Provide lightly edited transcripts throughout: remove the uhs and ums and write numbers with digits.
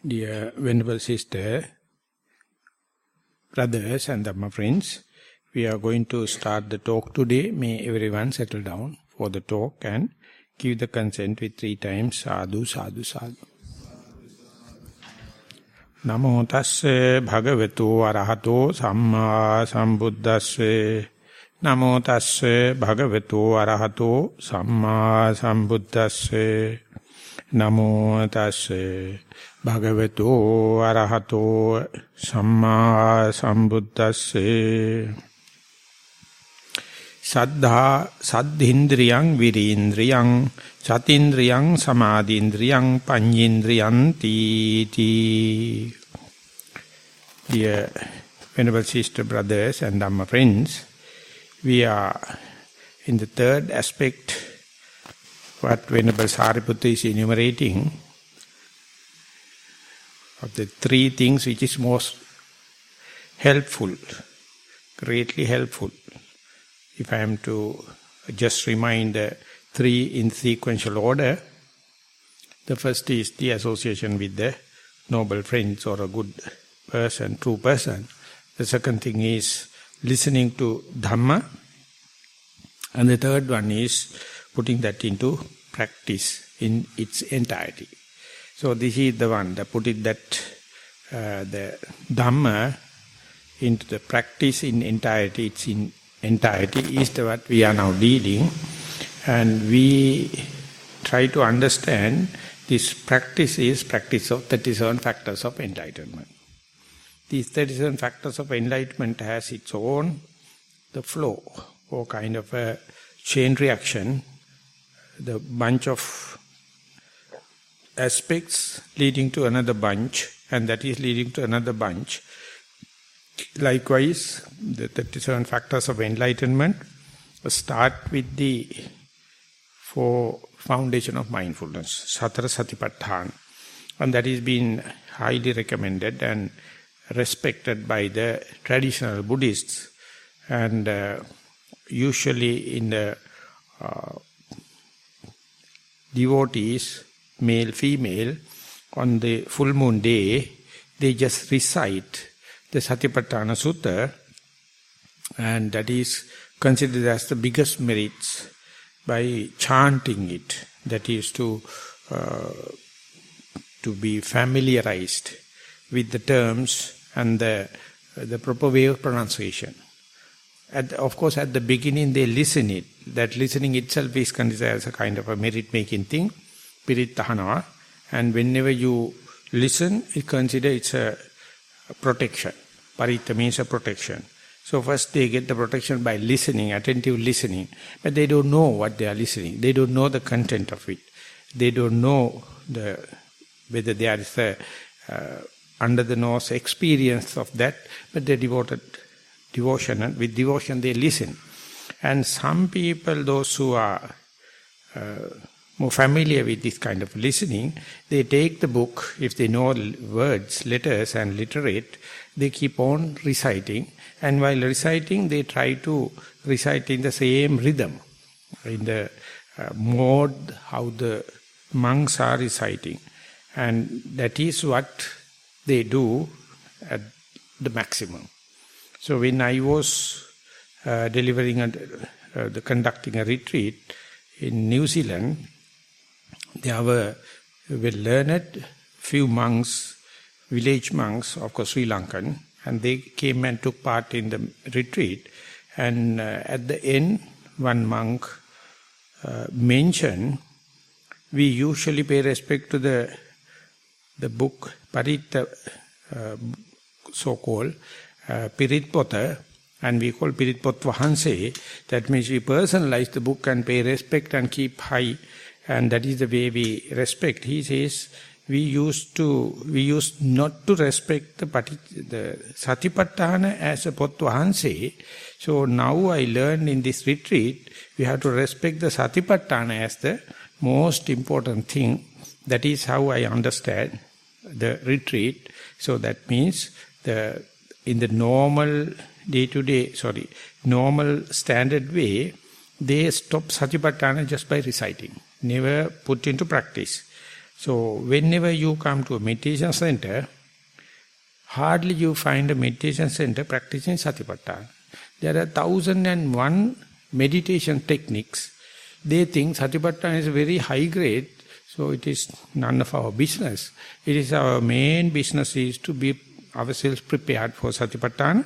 Dear Venerable Sister, brothers and Dhamma friends, we are going to start the talk today. May everyone settle down for the talk and give the consent with 3 times sadhu, sadhu, sadhu. Namo tasse bhagavato arahato samma sambuddhasse. Namo tasse bhagavato arahato samma sambuddhasse. Namo tasse bhagavato arahato samma sambuddhasse. Saddha saddhindriyang virindriyang satindriyang samadindriyang panyindriyang ti. Dear Venerable Sister, brothers and Dhamma friends, we are in the third aspect what Venerable Sariputta is enumerating of the 3 things which is most helpful, greatly helpful. If I am to just remind the 3 in sequential order, the first is the association with the noble friends or a good person, true person. The second thing is listening to Dhamma. And the third one is putting that into practice in its entirety. So this is the one, the Dhamma into the practice in entirety, it's in entirety is the what we are now dealing. And we try to understand this practice is practice of 37 factors of enlightenment. These 37 factors of enlightenment has its own, the flow, or kind of a chain reaction, the bunch of aspects leading to another bunch, and that is leading to another bunch. Likewise, the 37 factors of enlightenment start with the 4 foundation of mindfulness, Sattara Satipatthana, and that is been highly recommended and respected by the traditional Buddhists, and usually in the devotees, male, female, on the full moon day, they just recite the Satipatthana Sutta, and that is considered as the biggest merits by chanting it. That is to be familiarized with the terms and the proper way of pronunciation. Of course, at the beginning they listen it. That listening itself is considered as a kind of a merit-making thing, pirittahana. And whenever you listen, you consider it's a protection. Paritta means a protection. So first they get the protection by listening, attentive listening. But they don't know what they are listening. They don't know the content of it. They don't know whether there is a under the nose experience of that, but they devoted devotion, and with devotion they listen. And some people, those who are more familiar with this kind of listening, they take the book, if they know words, letters and literate, they keep on reciting. And while reciting, they try to recite in the same rhythm, in the mode how the monks are reciting. And that is what they do at the maximum. So when I was conducting a retreat in New Zealand, there were learned few monks, village monks, of course Sri Lankan, and they came and took part in the retreat. And at the end, one monk mentioned, we usually pay respect to the book, Paritta, so-called, Piritpota, and we call Piritpot Vahanse. That means we personalize the book and pay respect and keep high, and that is the way we respect. He says, we used not to respect the Satipatthana as a Pot Vahanse. So now I learned in this retreat, we have to respect the Satipatthana as the most important thing. That is how I understand the retreat. So that means in the normal normal standard way, they stop Satipatthana just by reciting, never put into practice. So whenever you come to a meditation center, hardly you find a meditation center practicing Satipatthana. There are 1001 meditation techniques. They think Satipatthana is very high grade, so it is none of our business. It is our main business is to be ourselves prepared for Satipatthana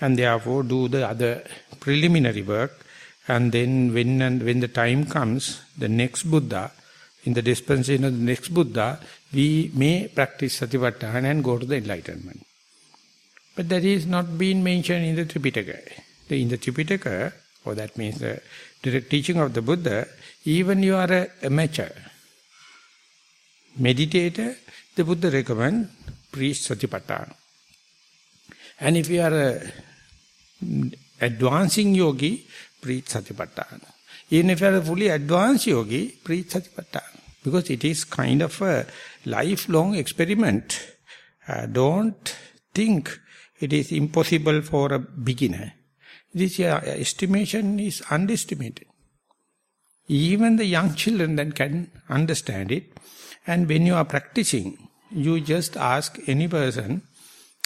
and therefore do the other preliminary work. And then when the time comes, the next Buddha, in the dispensation of the next Buddha, we may practice Satipatthana and go to the enlightenment. But that is not being mentioned in the Tripitaka. In the Tripitaka, or that means the direct teaching of the Buddha, even you are an amateur meditator, the Buddha recommends preach Satipatthana. And if you are an advancing yogi, preach Satipatthana. Even if you are a fully advanced yogi, preach Satipatthana. Because it is kind of a lifelong experiment. Don't think it is impossible for a beginner. This estimation is underestimated. Even the young children then can understand it. And when you are practicing, you just ask any person,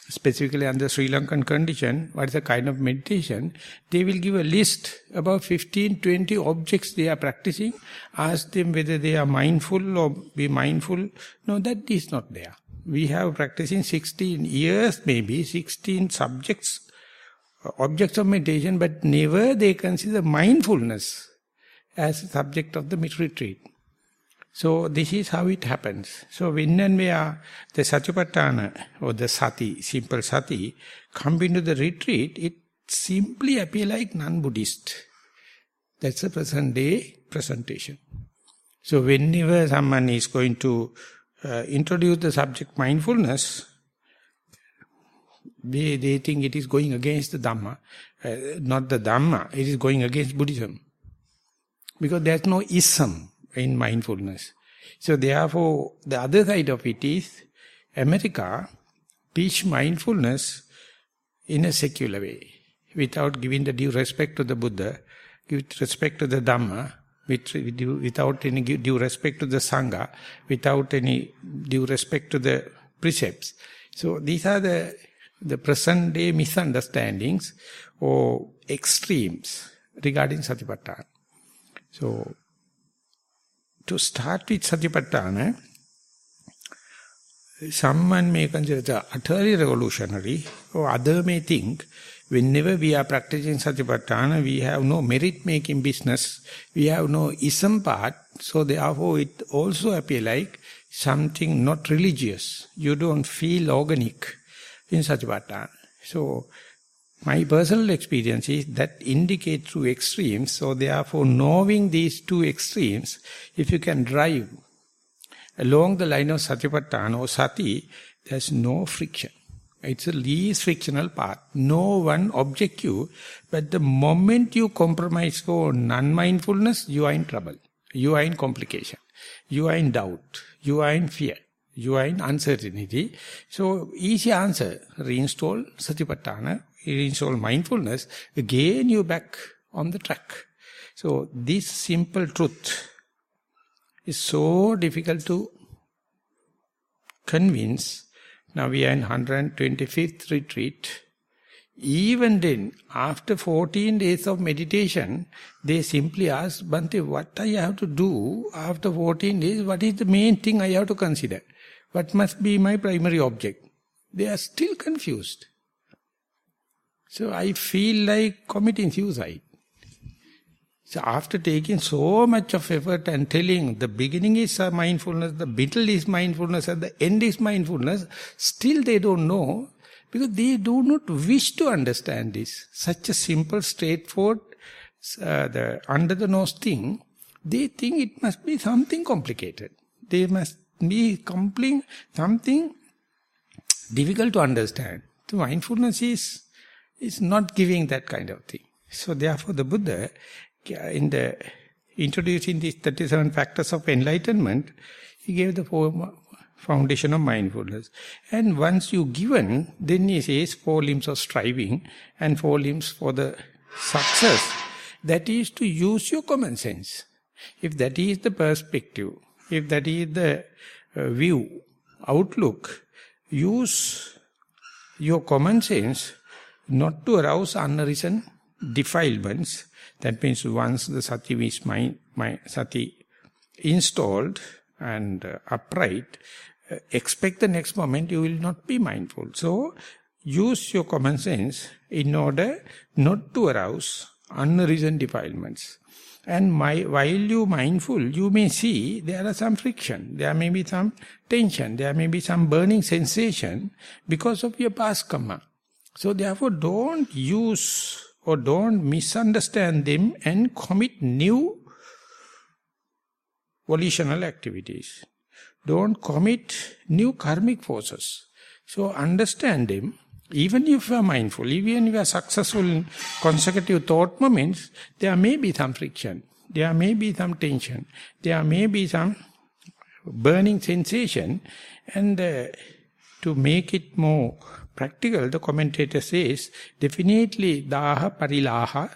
specifically under Sri Lankan condition, what is the kind of meditation, they will give a list about 15, 20 objects they are practicing. Ask them whether they are mindful or be mindful. No, that is not there. We have practicing 16 years, maybe 16 subjects, objects of meditation, but never they consider mindfulness as a subject of the retreat. So this is how it happens. So when and where the Satipatthana or the Sati, simple Sati, come into the retreat, it simply appears like non-Buddhist. That's the present day presentation. So whenever someone is going to introduce the subject mindfulness, they think it is going against the Dhamma. Not the Dhamma, it is going against Buddhism. Because there is no ism in mindfulness. So therefore, the other side of it is, America teach mindfulness in a secular way, without giving the due respect to the Buddha, with respect to the Dhamma, without any due respect to the Sangha, without any due respect to the precepts. So these are the present day misunderstandings or extremes regarding Satipatthana. So, to start with Satipatthana, someone may consider it utterly revolutionary, or other may think, whenever we are practicing Satipatthana, we have no merit-making business, we have no ism part, so therefore it also appears like something not religious. You don't feel organic in Satipatthana. So, my personal experience is that indicate through extremes, so therefore knowing these two extremes, if you can drive along the line of Satipatthana or Sati, there's no friction. It's the least frictional path. No one object you, but the moment you compromise for non-mindfulness, you are in trouble. You are in complication. You are in doubt. You are in fear. You are in uncertainty. So, easy answer, reinstall Satipatthana, reinstall mindfulness, again you back on the track. So, this simple truth is so difficult to convince. Now we are in 125th retreat. Even then, after 14 days of meditation, they simply ask, Bhante, what I have to do after 14 days? What is the main thing I have to consider? What must be my primary object? They are still confused. So I feel like committing suicide. So after taking so much of effort and telling the beginning is mindfulness, the middle is mindfulness, and the end is mindfulness, still they don't know, because they do not wish to understand this. Such a simple, straightforward, the under the nose thing, they think it must be something complicated. They must be something difficult to understand. So mindfulness is not giving that kind of thing. So therefore the Buddha, in introducing these 37 factors of enlightenment, he gave the foundation of mindfulness. And once you given, then he says 4 limbs of striving and 4 limbs for the success. That is to use your common sense. If that is the perspective, if that is the view, outlook, use your common sense not to arouse unarisen defilements. That means once the sati is sati installed and upright, expect the next moment you will not be mindful. So use your common sense in order not to arouse unarisen defilements. And while you mindful, you may see there are some friction, there may be some tension, there may be some burning sensation because of your past karma. So therefore don't use or don't misunderstand them and commit new volitional activities. Don't commit new karmic forces. So understand them. Even if you are mindful, even if you are successful in consecutive thought moments, there may be some friction, there may be some tension, there may be some burning sensation. And to make it more practical, the commentator says, definitely daha parilaha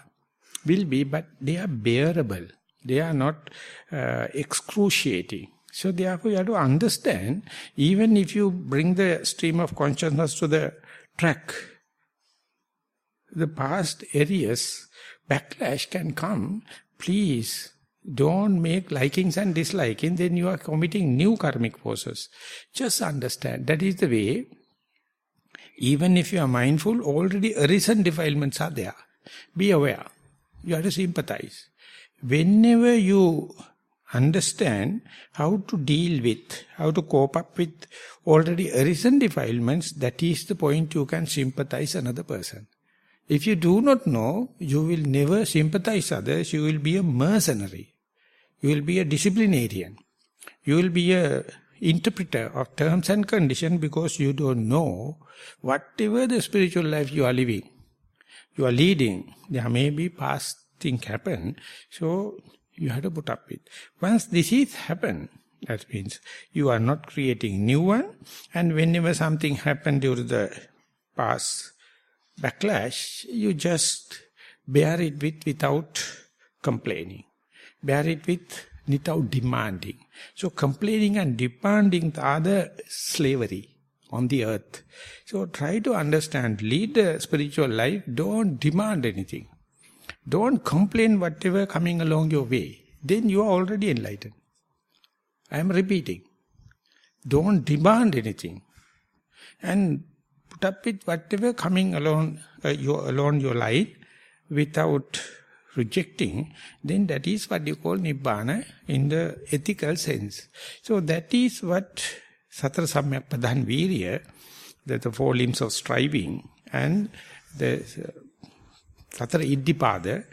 will be, but they are bearable. They are not excruciating. So therefore you have to understand, even if you bring the stream of consciousness to the track, the past areas, backlash can come. Please don't make likings and dislikings, then you are committing new karmic forces. Just understand, that is the way. Even if you are mindful, already arisen defilements are there. Be aware. You have to sympathize. Whenever you understand how to deal with, how to cope up with already arisen defilements, that is the point you can sympathize another person. If you do not know, you will never sympathize others, you will be a mercenary. You will be a disciplinarian. You will be a interpreter of terms and conditions because you don't know whatever the spiritual life you are living, you are leading, there may be past thing happen, so you have to put up with. Once this is happen, that means you are not creating new one, and whenever something happened during the past backlash, you just bear it without complaining. Bear it without demanding. So complaining and demanding are the slavery on the earth. So try to understand, lead the spiritual life, don't demand anything. Don't complain whatever coming along your way. Then you are already enlightened. I am repeating. Don't demand anything. And put up with whatever coming along your line without rejecting, then that is what you call Nibbana in the ethical sense. So that is what Satra Samyak Pradhan Virya, the four limbs of striving, and the Satra Iddipada,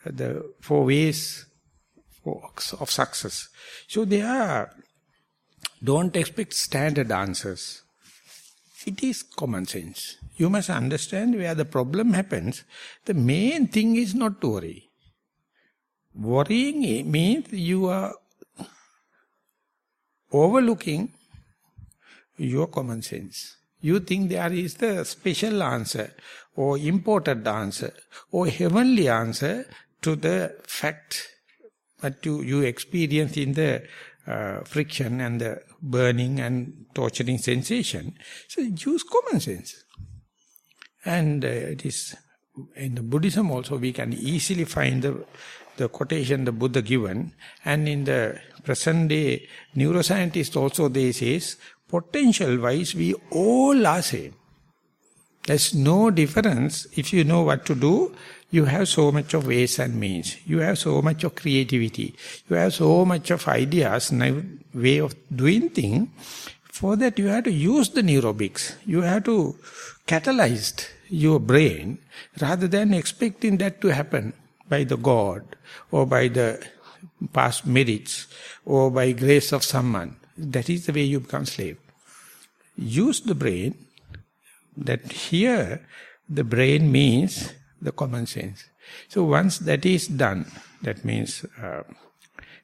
the four ways of success. So they are, don't expect standard answers. It is common sense. You must understand where the problem happens. The main thing is not to worry. Worrying means you are overlooking your common sense. You think there is the special answer or important answer or heavenly answer to the fact that you experience in the friction and the burning and torturing sensation. So use common sense. And it is in the Buddhism also we can easily find the quotation the Buddha given, and in the present day neuroscientists also they says, potential wise we all are same. There's no difference. If you know what to do, you have so much of ways and means. You have so much of creativity. You have so much of ideas and way of doing things. For that you have to use the neurobics. You have to catalyze your brain rather than expecting that to happen by the God or by the past merits or by grace of someone. That is the way you become slave. Use the brain. That here the brain means the common sense. So once that is done, that means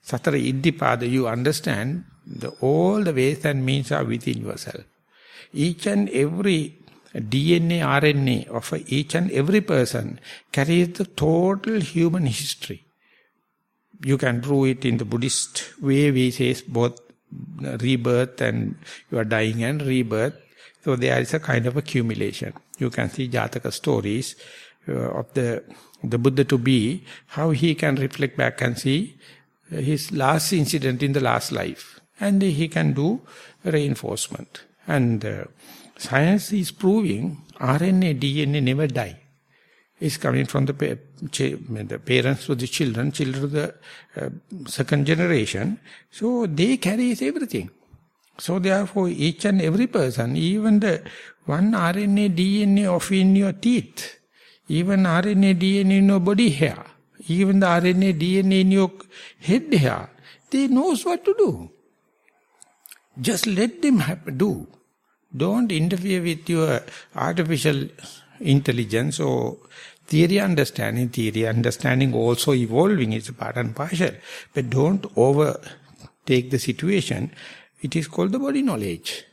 Satara Iddipada, you understand all the ways and means are within yourself. Each and every DNA, RNA of each and every person carries the total human history. You can prove it in the Buddhist way, we say both rebirth and you are dying and rebirth. So there is a kind of accumulation. You can see Jataka stories of the Buddha to be, how he can reflect back and see his last incident in the last life. And he can do reinforcement. And science is proving RNA, DNA never die. It's coming from the parents to the children to the second generation. So they carry everything. So therefore each and every person, even the one RNA, DNA of in your teeth, even RNA, DNA in your body hair, even the RNA, DNA in your head hair, they knows what to do. Just let them do. Don't interfere with your artificial intelligence or theory understanding. Theory understanding also evolving, is a part and partial. But don't overtake the situation. It is called the body knowledge.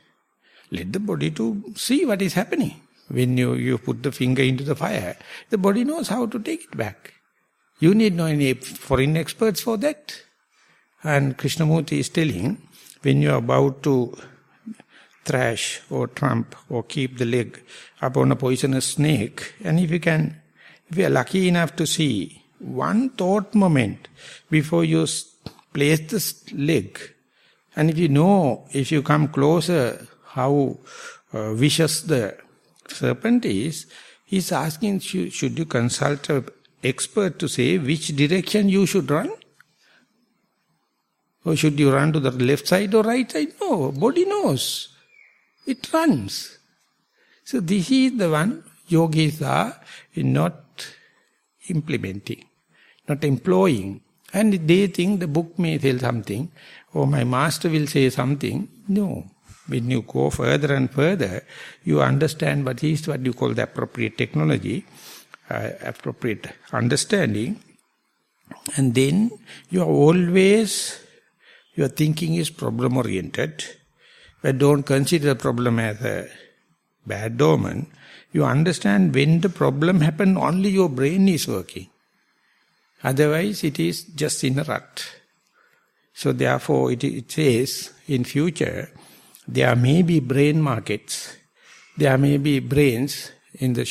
Let the body to see what is happening. When you put the finger into the fire, the body knows how to take it back. You need no any foreign experts for that. And Krishnamurti is telling, when you are about to thrash or tramp or keep the leg upon a poisonous snake, and if you are lucky enough to see one thought moment before you place the leg, and if you know, if you come closer, how vicious the serpent is, he's asking, should you consult an expert to say which direction you should run? Or should you run to the left side or right side? No, body knows. It runs. So this is the one yogis are not implementing, not employing. And they think the book may tell something, or my master will say something. No. When you go further and further, you understand what is what you call the appropriate technology, appropriate understanding. And then you are always, your thinking is problem-oriented. But don't consider the problem as a bad omen. You understand when the problem happens, only your brain is working. Otherwise, it is just in a rut. So therefore, it says, in future, there may be brain markets, there may be brains in the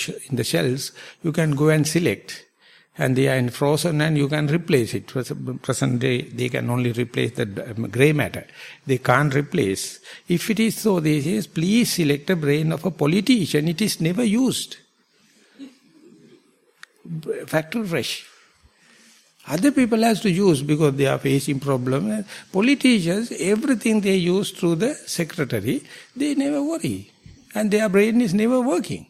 shells, you can go and select, and they are in frozen and you can replace it. Present day, they can only replace the grey matter. They can't replace. If it is so, they say, please select a brain of a politician, it is never used. Factory fresh. Other people has to use because they are facing problem. Politicians, everything they use through the secretary, they never worry. And their brain is never working.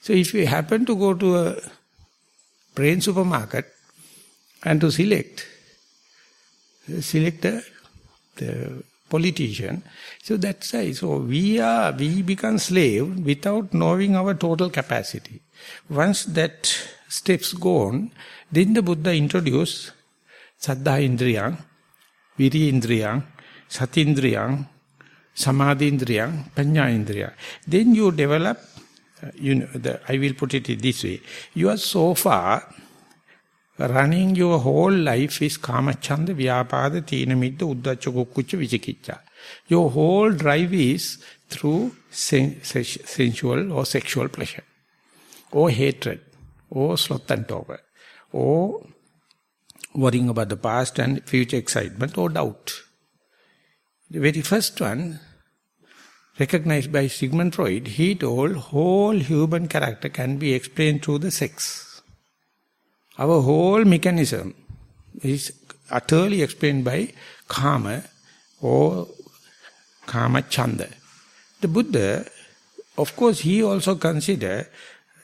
So if you happen to go to a brain supermarket and to select the politician, so that's why. So we become slave without knowing our total capacity. Once that steps gone, then the Buddha introduced Saddha Indriyam, Viri Indriyam, Sati Indriyam, Samadhi Indriyam, Panya Indriyam. Then you develop, I will put it this way, you are so far running your whole life is Kamachanda, Vyapada, Tina Midda, Uddacha, Kukkucha, Vichikicca. Your whole drive is through sensual or sexual pleasure, or hatred, or sloth and torpor, or worrying about the past and future excitement, or doubt. The very first one, recognized by Sigmund Freud, he told whole human character can be explained through the sex. Our whole mechanism is utterly explained by Kama or Kama Chanda. The Buddha, of course, he also considered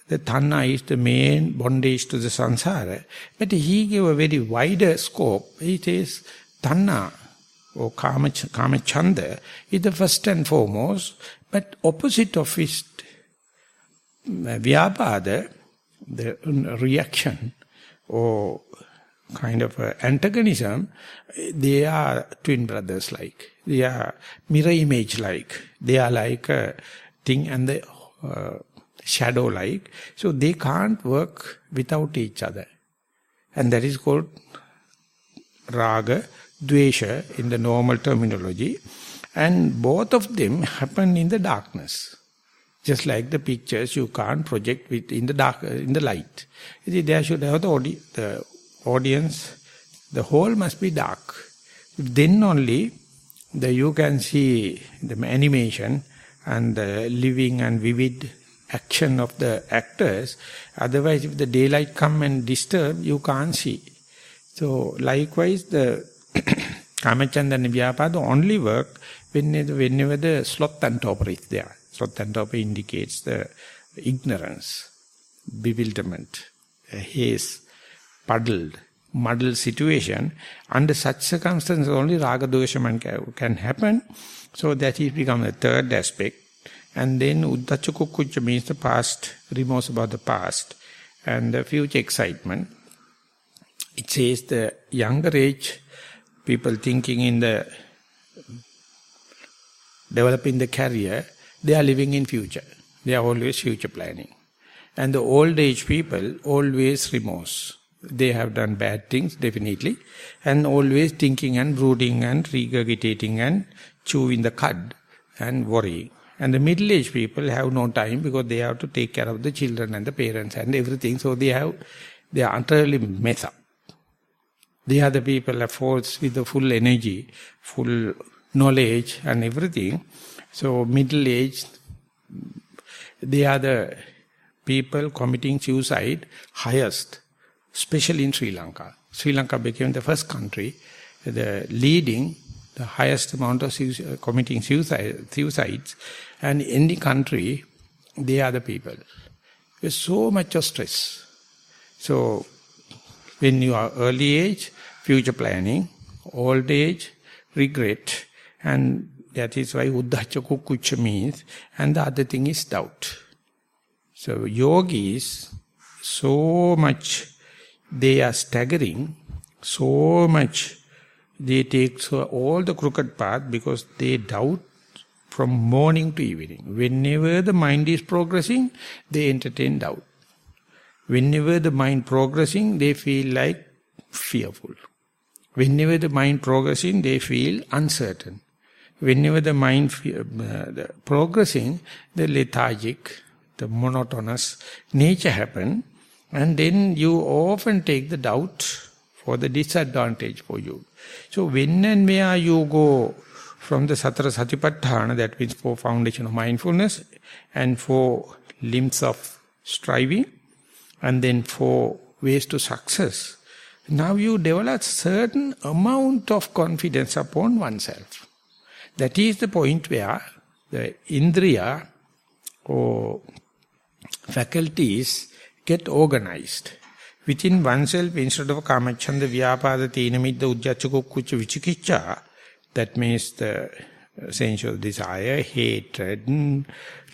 the Tanna is the main bondage to the samsara, but he gave a very wider scope. He says Tanna or Kama Chanda is the first and foremost, but opposite of his Vyapada, the reaction or kind of antagonism, they are twin brothers like. They are mirror image like. They are like a thing and the shadow like. So they can't work without each other. And that is called raga, dvesha in the normal terminology. And both of them happen in the darkness. Just like the pictures you can't project in the dark, in the light. You see, there should have the audience, the whole must be dark. Then only you can see the animation and the living and vivid action of the actors. Otherwise, if the daylight come and disturb, you can't see. So, likewise, the Kamacchanda and Vyapada only work whenever the sloth and torpor is there. Sloth and torpor indicates the ignorance, bewilderment, a haze, muddled situation. Under such circumstances, only raga dosha can happen. So that is become the third aspect. And then uddhacca kukkucca means the past, remorse about the past, and the future excitement. It says the younger age, people thinking in the developing the career, they are living in future. They are always future planning. And the old age people, always remorse. They have done bad things, definitely, and always thinking and brooding and regurgitating and chewing the cud and worrying. And the middle-aged people have no time because they have to take care of the children and the parents and everything. So they are utterly mess up. They are the people that falls with the full energy, full knowledge and everything. So middle-aged, they are the people committing suicide highest, especially in Sri Lanka. Sri Lanka became the first country, the highest amount of committing suicides. And any country, they are the people. There's so much of stress. So, when you are early age, future planning, old age, regret, and that is why uddhacca kukkucca means, and the other thing is doubt. So, yogis, so much, they are staggering, so much, they take all the crooked path because they doubt from morning to evening. Whenever the mind is progressing, they entertain doubt. Whenever the mind progressing, they feel like fearful. Whenever the mind progressing, they feel uncertain. Whenever the mind progressing, the lethargic, the monotonous nature happen, and then you often take the doubt for the disadvantage for you. So when and where you go from the Sattara Satipatthana, that means 4 foundation of mindfulness, and 4 limbs of striving, and then 4 ways to success, now you develop certain amount of confidence upon oneself. That is the point where the indriya or faculties get organized. Within oneself, instead of kamacchanda, vyapada, tinamidda, uddhacca kukkucca, vicikicca, that means the sensual desire, hatred,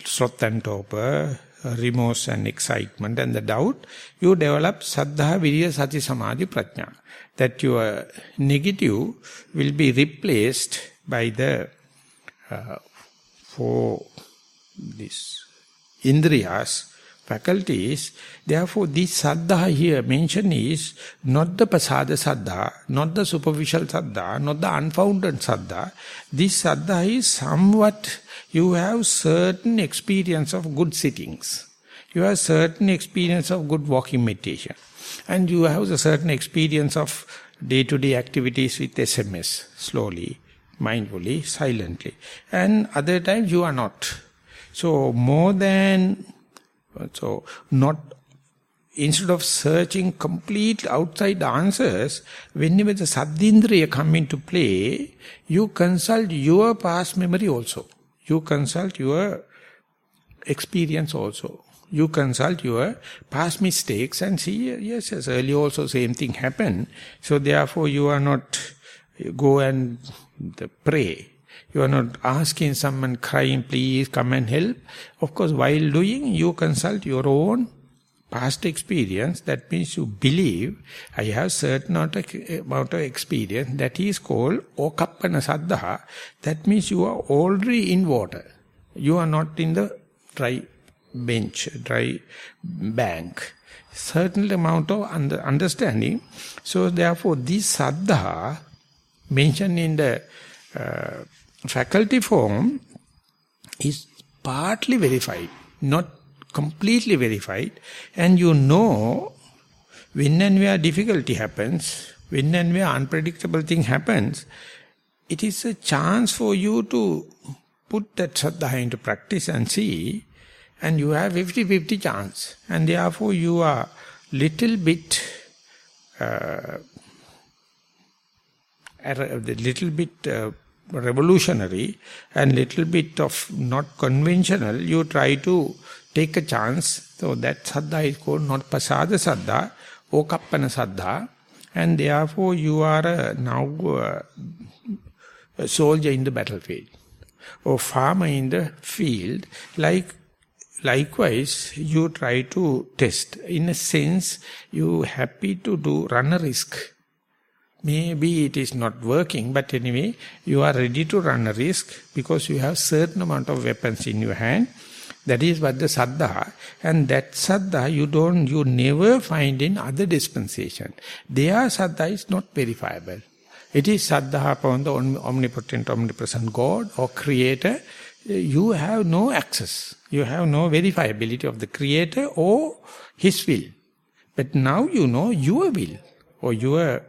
sloth and torpor, remorse and excitement and the doubt, you develop saddha, virya, sati, samadhi, prajna. That your negative will be replaced by the 4 indriyas, faculties. Therefore, this saddha here mentioned is not the pasada saddha, not the superficial saddha, not the unfounded saddha. This saddha is somewhat, you have certain experience of good sittings. You have certain experience of good walking meditation. And you have a certain experience of day-to-day activities with SMS, slowly, mindfully, silently. And other times you are not. So instead of searching complete outside answers, whenever the saddindriya come into play, you consult your past memory also. You consult your experience also. You consult your past mistakes and see, yes, earlier also same thing happened. So therefore you are not go and pray. You are not asking someone crying, please come and help. Of course, while doing, you consult your own past experience. That means you believe, I have certain amount of experience. That is called okappana saddha. That means you are already in water. You are not in the dry bank. Certain amount of understanding. So therefore, this saddha mentioned in the faculty form is partly verified, not completely verified, and you know when and where difficulty happens, when and where unpredictable thing happens, it is a chance for you to put that saddha into practice and see, and you have 50-50 chance, and therefore you are little bit revolutionary and little bit of not conventional. You try to take a chance. So that saddha is called not pasada saddha, okappana saddha, and therefore you are now a soldier in the battlefield or farmer in the field. Likewise, you try to test. In a sense, you happy to run a risk. Maybe it is not working, but anyway, you are ready to run a risk because you have certain amount of weapons in your hand. That is what the saddha. And that saddha you never find in other dispensation. Their saddha is not verifiable. It is saddha upon the omnipotent, omnipresent God or Creator. You have no access. You have no verifiability of the Creator or His will. But now you know your will or your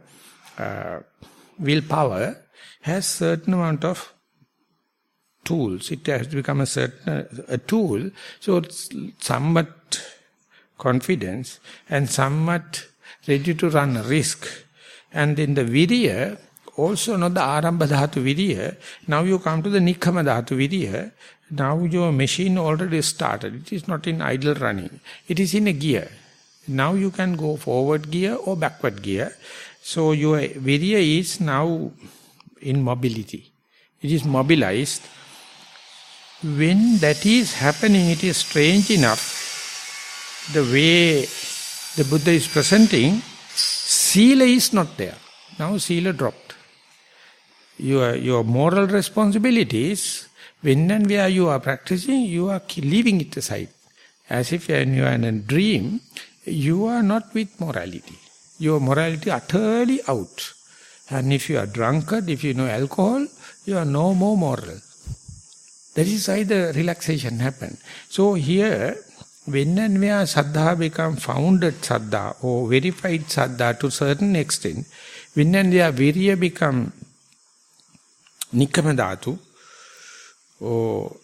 willpower has certain amount of tools. It has become a tool. So it's somewhat confidence and somewhat ready to run a risk. And in the virya, also not the arambha dhatu virya, now you come to the nikkama dhatu virya. Now your machine already started. It is not in idle running. It is in a gear. Now you can go forward gear or backward gear. So your virya is now in mobility. It is mobilized. When that is happening, it is strange enough, the way the Buddha is presenting, sila is not there. Now sila dropped. Your moral responsibilities, when and where you are practicing, you are leaving it aside. As if when you are in a dream, you are not with morality. Your morality utterly out. And if you are drunkard, if you know alcohol, you are no more moral. That is why the relaxation happen. So here, when and where saddha become founded saddha or verified saddha to certain extent, when and where virya become nikkama dhatu or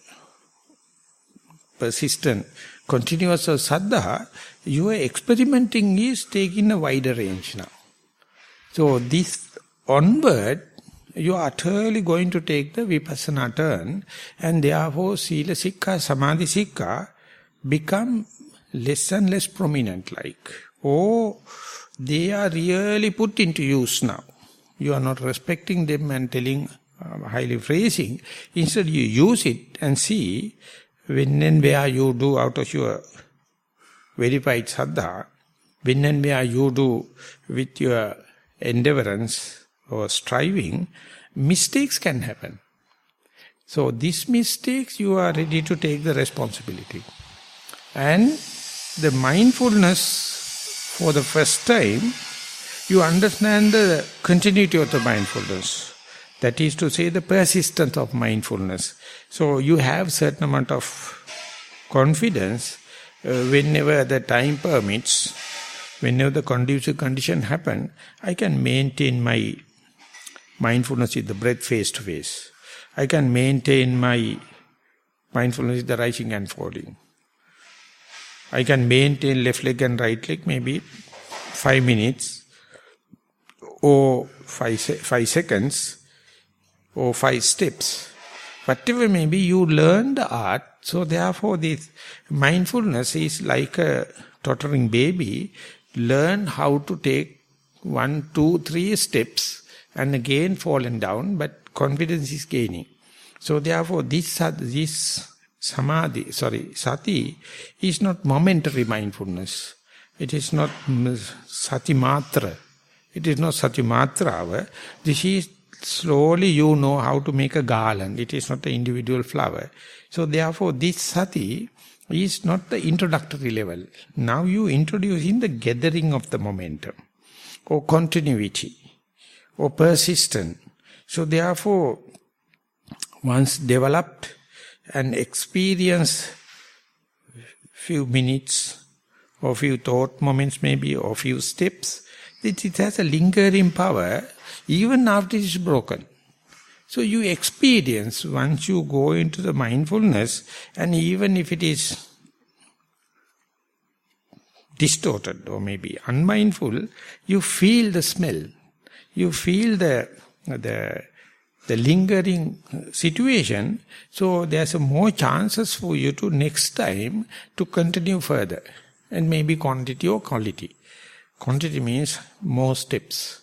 persistent, continuous saddha, your experimenting is taking a wider range now. So this onward, you are utterly going to take the vipassana turn, and therefore sila sikha, samadhi sikha become less and less prominent like. Oh, they are really put into use now. You are not respecting them and telling, highly phrasing. Instead you use it and see when and where you do out of your verified saddha, when and where you do with your endeavorance or striving, mistakes can happen. So these mistakes you are ready to take the responsibility. And the mindfulness, for the first time, you understand the continuity of the mindfulness. That is to say, the persistence of mindfulness. So you have certain amount of confidence whenever the time permits, whenever the conducive condition happen, I can maintain my mindfulness with the breath face to face. I can maintain my mindfulness with the rising and falling. I can maintain left leg and right leg maybe 5 minutes or 5 seconds or 5 steps. Whatever may be, you learn the art. So therefore this mindfulness is like a tottering baby. Learn how to take 1, 2, 3 steps and again fallen down, but confidence is gaining. So therefore this sati is not momentary mindfulness. It is not sati matra. It is not sati matra. This is slowly you know how to make a garland. It is not an individual flower. So therefore this sati is not the introductory level. Now you introduce in the gathering of the momentum or continuity or persistent. So therefore once developed and experience few minutes or few thought moments maybe or few steps, it has a lingering power even after it is broken. So you experience once you go into the mindfulness, and even if it is distorted or maybe unmindful, you feel the smell. You feel the lingering situation. So there's more chances for you to next time to continue further. And maybe quantity or quality. Quantity means more steps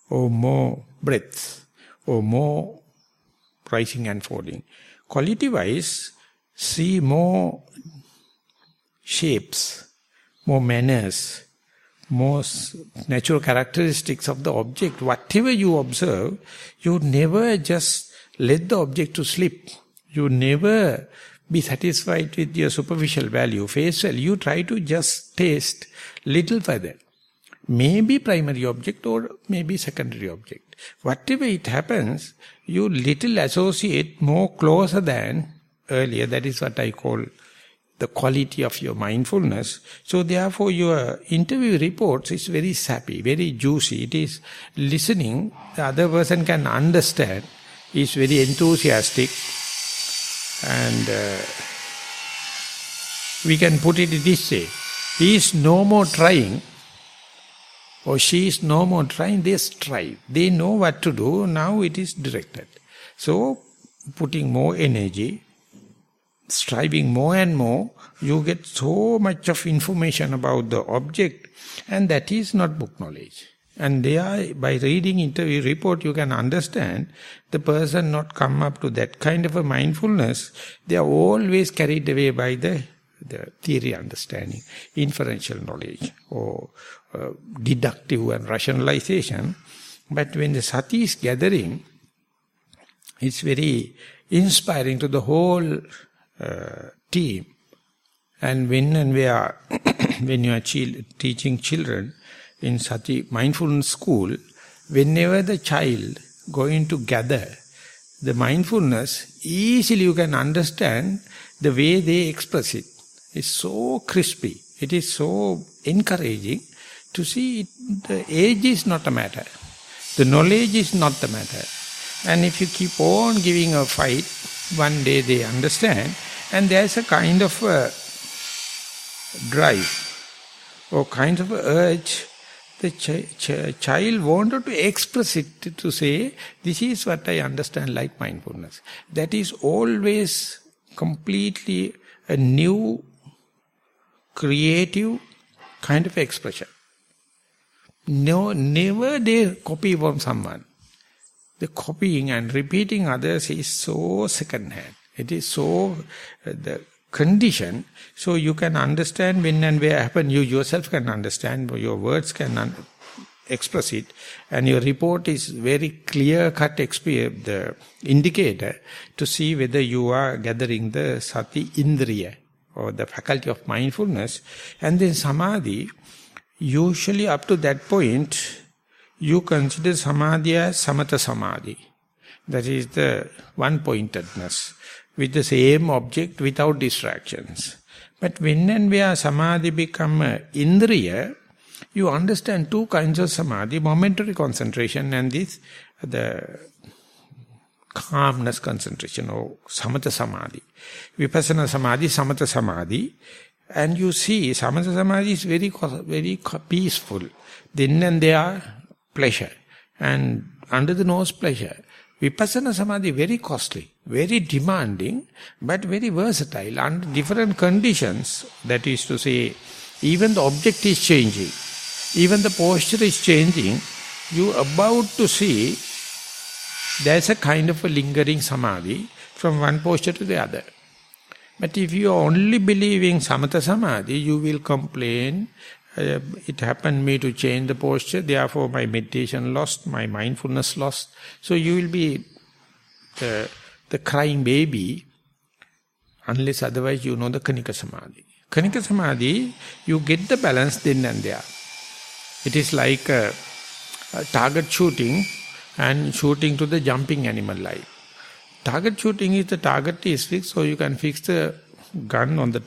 or more breaths or more rising and falling. Quality-wise, see more shapes, more manners, more natural characteristics of the object. Whatever you observe, you never just let the object to slip. You never be satisfied with your superficial value, face value. You try to just taste little further. Maybe primary object or maybe secondary object. Whatever it happens, you little associate more closer than earlier. That is what I call the quality of your mindfulness. So therefore your interview reports is very sappy, very juicy. It is listening, the other person can understand, is very enthusiastic, and we can put it this way. He is no more trying, or she is no more trying, they strive. They know what to do, now it is directed. So, putting more energy, striving more and more, you get so much of information about the object, and that is not book knowledge. And by reading interview report, you can understand the person not come up to that kind of a mindfulness. They are always carried away by the theory understanding, inferential knowledge, or deductive and rationalization. But when the sati is gathering, it's very inspiring to the whole team. And when you are teaching children in sati mindfulness school, whenever the child going to gather the mindfulness, easily you can understand the way they express it. It's so crispy. It is so encouraging to see the age is not a matter. The knowledge is not the matter. And if you keep on giving a fight, one day they understand, and there's a kind of a drive or kind of a urge. The child wanted to express it, to say, this is what I understand like mindfulness. That is always completely a new, creative kind of expression. No, never they copy from someone. The copying and repeating others is so second-hand. It is so the condition. So you can understand when and where happen. You yourself can understand. Your words can express it. And your report is very clear-cut the indicator to see whether you are gathering the sati indriya or the faculty of mindfulness. And then samadhi, usually up to that point, you consider samadhi as samatha samadhi. That is the one-pointedness, with the same object without distractions. But when and where samadhi become indriya, you understand two kinds of samadhi, momentary concentration and the calmness concentration, or samatha samadhi. Vipassana samadhi, samatha samadhi. And you see, samatha samadhi is very peaceful. Then and there, pleasure. And under the nose, pleasure. Vipassana samadhi very costly, very demanding, but very versatile. Under different conditions, that is to say, even the object is changing, even the posture is changing, you are about to see there's a kind of a lingering samadhi from one posture to the other. But if you are only believing samatha samadhi, you will complain, it happened me to change the posture, therefore my meditation lost, my mindfulness lost. So you will be the crying baby, unless otherwise you know the Kanika Samadhi. Kanika Samadhi, you get the balance then and there. It is like target shooting and shooting to the jumping animal life. Target shooting is the target is fixed, so you can fix the gun on the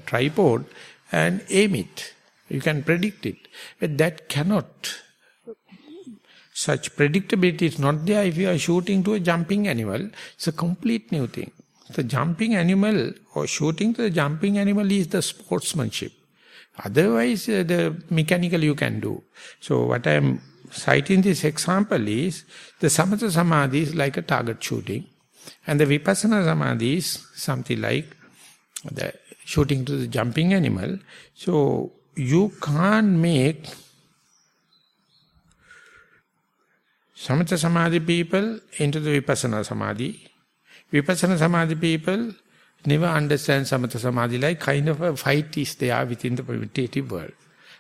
tripod and aim it. You can predict it. But that cannot. Such predictability is not there if you are shooting to a jumping animal. It's a complete new thing. The jumping animal or shooting to the jumping animal is the sportsmanship. Otherwise, the mechanical you can do. So what I am citing this example is the Samatha Samadhi is like a target shooting. And the Vipassana Samadhi is something like the shooting to the jumping animal. So you can't make Samatha Samadhi people into the Vipassana Samadhi. Vipassana Samadhi people never understand Samatha Samadhi, like kind of a fight is there within the meditative world.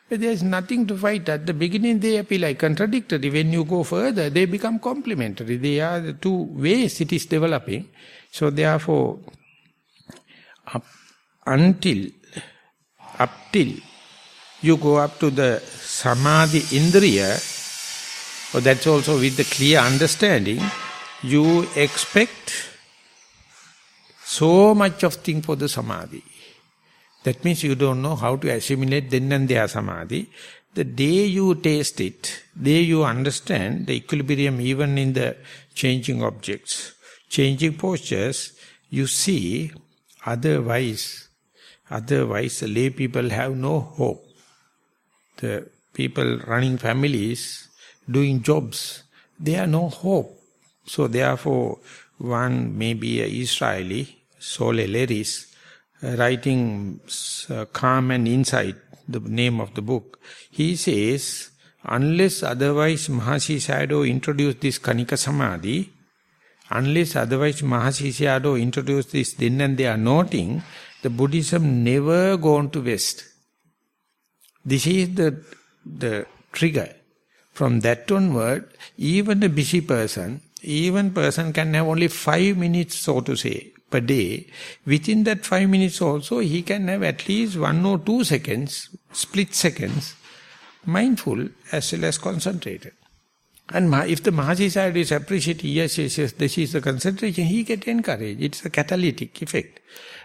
But there is nothing to fight. At the beginning they appear like contradictory. When you go further, they become complementary. They are the two ways it is developing. So therefore, up till you go up to the Samadhi Indriya, or that's also with the clear understanding, you expect so much of thing for the Samadhi. That means you don't know how to assimilate then and there Samadhi. The day you taste it, day you understand the equilibrium even in the changing objects, changing postures, you see, otherwise the lay people have no hope. The people running families, doing jobs, they have no hope. So therefore, one may be an Israeli, Sol Eleris, writing Calm and Insight, the name of the book. He says, unless otherwise Mahasi Sayadaw introduced this Kanika Samadhi, unless otherwise Mahasi Sayadaw introduced this then and there noting, the Buddhism never gone to West. This is the trigger. From that onward, even a busy person, even person can have only 5 minutes, so to say, per day. Within that 5 minutes also, he can have at least 1 or 2 seconds, split seconds, mindful as well as concentrated. And if the Mahasi Sayadaw is appreciating, yes, this is the concentration, he get encouraged. It's a catalytic effect.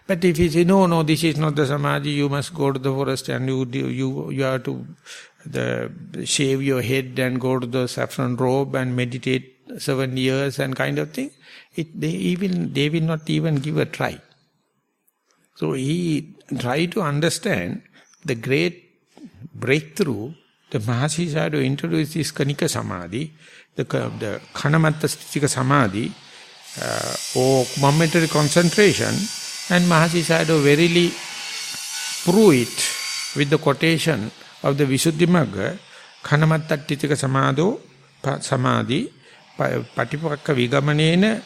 But if he say, no, this is not the Samadhi, you must go to the forest and you have to shave your head and go to the saffron robe and meditate 7 years and kind of thing, they will not even give a try. So he tried to understand the great breakthrough. The Mahasi Sayadaw introduced this Kanika Samadhi, the Khanamatta Sthika Samadhi, or momentary concentration, and Mahasi Sayadaw verily prove it with the quotation of the Visuddhimagga, Khanamatta Sthika Samadhi, Patipakka Vigamanena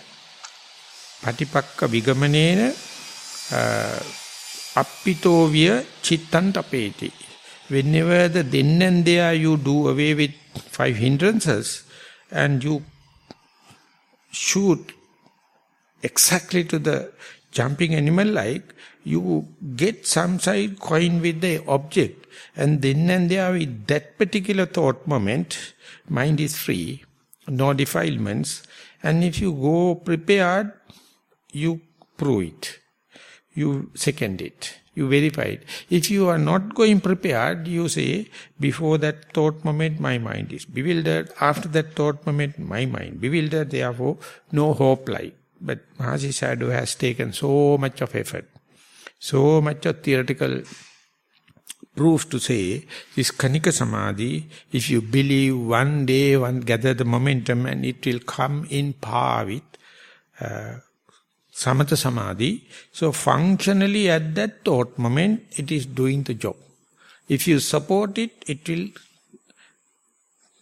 Appitovya Chittan Tapeti. Whenever the then and there you do away with 5 hindrances and you shoot exactly to the jumping animal like, you get some side coin with the object, and then and there with that particular thought moment, mind is free, no defilements, and if you go prepared, you prove it, you second it, you verify it. If you are not going prepared, you say, before that thought moment my mind is bewildered, after that thought moment my mind bewildered, therefore no hope like. But Mahasi Sayadaw has taken so much of effort, so much of theoretical proof to say, this Kanika Samadhi, if you believe one day, gather the momentum and it will come in par with Samatha Samadhi. So functionally at that thought moment, it is doing the job. If you support it, it will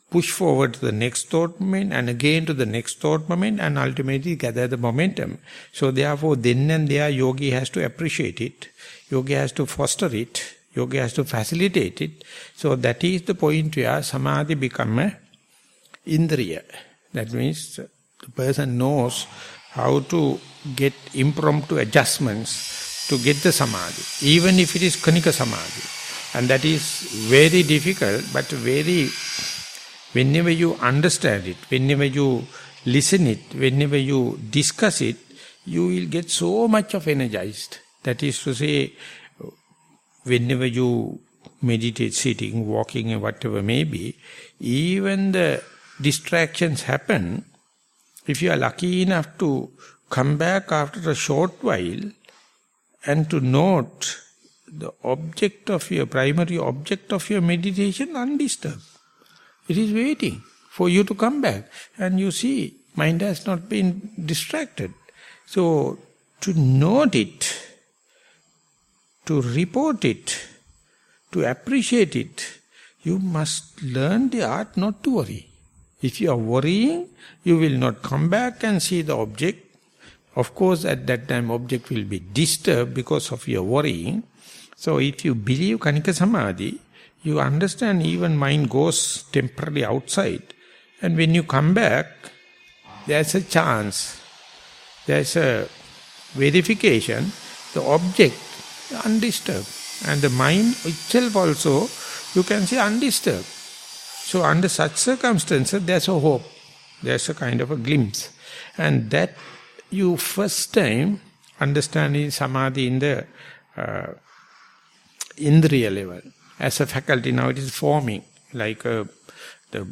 push forward to the next thought moment and again to the next thought moment and ultimately gather the momentum. So therefore then and there yogi has to appreciate it, yogi has to foster it, yogi has to facilitate it. So that is the point where Samadhi become a indriya. That means the person knows how to get impromptu adjustments to get the Samadhi, even if it is Kanika Samadhi. And that is very difficult, but very, whenever you understand it, whenever you listen it, whenever you discuss it, you will get so much of energized. That is to say, whenever you meditate, sitting, walking, and whatever may be, even the distractions happen, if you are lucky enough to come back after a short while and to note the object of your, primary object of your meditation undisturbed. It is waiting for you to come back. And you see, mind has not been distracted. So, to note it, to report it, to appreciate it, you must learn the art not to worry. If you are worrying, you will not come back and see the object. Of course, at that time, object will be disturbed because of your worrying. So, if you believe Kanika Samadhi, you understand even mind goes temporarily outside. And when you come back, there's a chance, there's a verification, the object undisturbed. And the mind itself also, you can see undisturbed. So under such circumstances, there's a hope. There's a kind of a glimpse. And that you first time understand in Samadhi in the Indriya level. As a faculty now it is forming, like the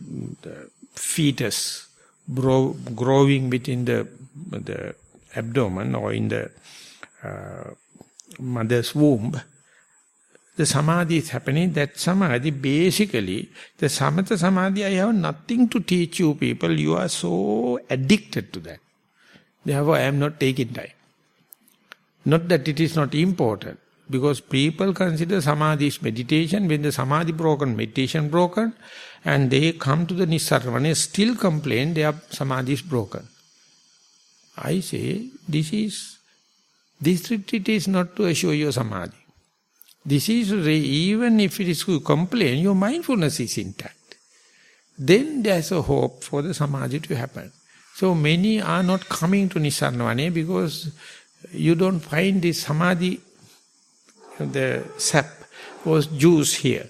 fetus growing within the abdomen or in the mother's womb. The Samadhi is happening. That Samadhi, basically, the Samatha Samadhi, I have nothing to teach you people. You are so addicted to that. Therefore, I am not taking time. Not that it is not important. Because people consider Samadhi is meditation. When the Samadhi broken, meditation broken, and they come to the Nissarana, still complain their Samadhi is broken. I say, this retreat is not to assure your Samadhi. This is, even if it is to complain, your mindfulness is intact. Then there's a hope for the Samadhi to happen. So many are not coming to Nissarana because you don't find this Samadhi, the sap was juice here.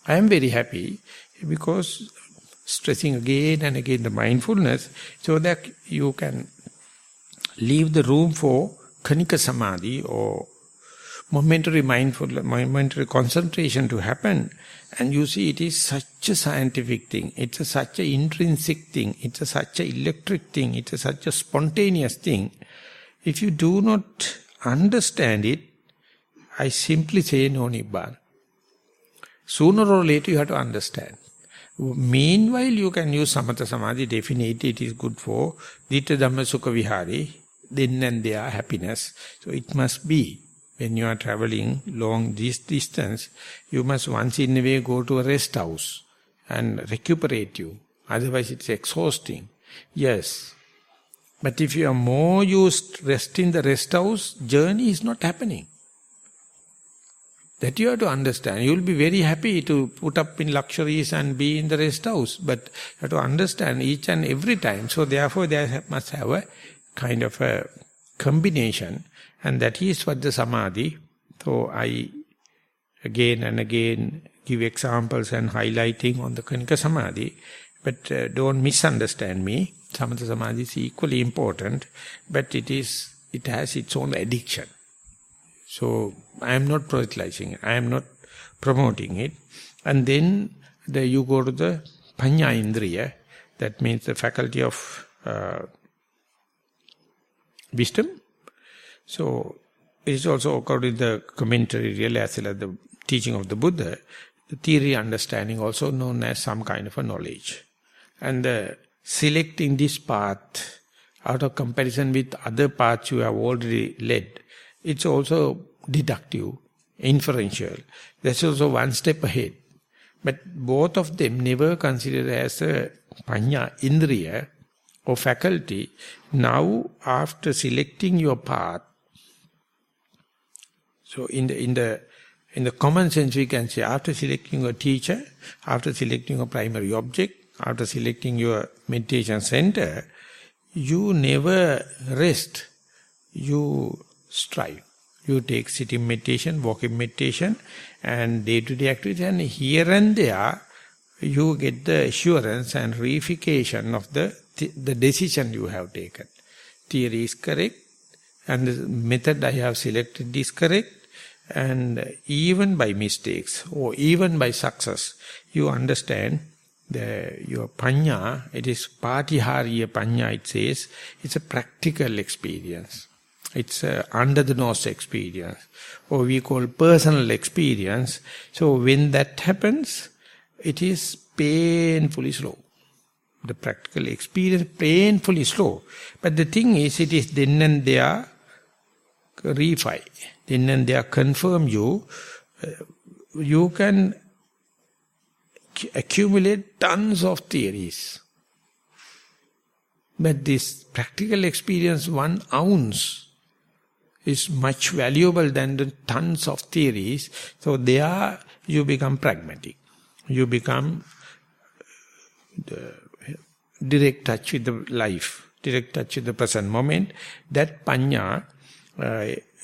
I am very happy because stressing again and again the mindfulness so that you can leave the room for Kanika Samadhi or momentary momentary concentration to happen, and you see it is such a scientific thing, it's such an intrinsic thing, it's such an electric thing, it's such a spontaneous thing. If you do not understand it, I simply say no Nibbana. Sooner or later you have to understand. Meanwhile you can use Samatha Samadhi, definitely it is good for Ditta Dhamma Sukha Vihari, then and there happiness. So it must be. When you are traveling long this distance, you must once in a way go to a rest house and recuperate you. Otherwise it's exhausting. Yes. But if you are more used rest in the rest house, journey is not happening. That you have to understand. You will be very happy to put up in luxuries and be in the rest house. But you have to understand each and every time. So therefore there must have a kind of a combination. And that is what the Samadhi. So I again and again give examples and highlighting on the Kanika Samadhi. But don't misunderstand me. Samatha Samadhi is equally important. But it has its own addiction. So I am not proselytizing it. I am not promoting it. And then you go to the Panya Indriya. That means the faculty of wisdom. So, it is also according to the commentary really as well as the teaching of the Buddha, the theory understanding also known as some kind of a knowledge. And selecting this path out of comparison with other paths you have already led, it's also deductive, inferential. That's also one step ahead. But both of them never considered as a Panya Indriya or faculty. Now, after selecting your path, so in the common sense we can say, after selecting a teacher, after selecting a primary object, after selecting your meditation center, you never rest, you strive. You take sitting meditation, walking meditation and day-to-day activity, and here and there you get the assurance and reification of the the decision you have taken. Theory is correct, and the method I have selected is correct, and even by mistakes or even by success, you understand your panya, it is patihariya panya, it says, it's a practical experience. It's under the nose experience, or we call personal experience. So when that happens, it is painfully slow. The practical experience painfully slow. But the thing is, it is then and there refine. Then and there confirm you. You can accumulate tons of theories. But this practical experience, 1 ounce, is much valuable than the tons of theories. So there you become pragmatic. You become the direct touch with the life, direct touch with the present moment. That panya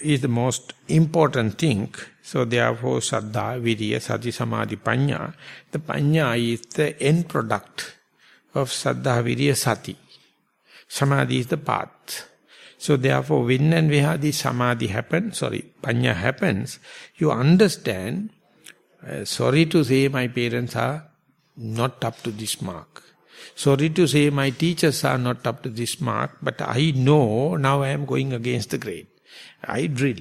is the most important thing. So therefore, saddha, virya, sati, samadhi, panya. The panya is the end product of saddha, virya, sati. Samadhi is the path. So therefore, when and where the samadhi happens, panya happens, you understand, sorry to say my parents are not up to this mark. Sorry to say my teachers are not up to this mark, but I know now I am going against the grain. I drill.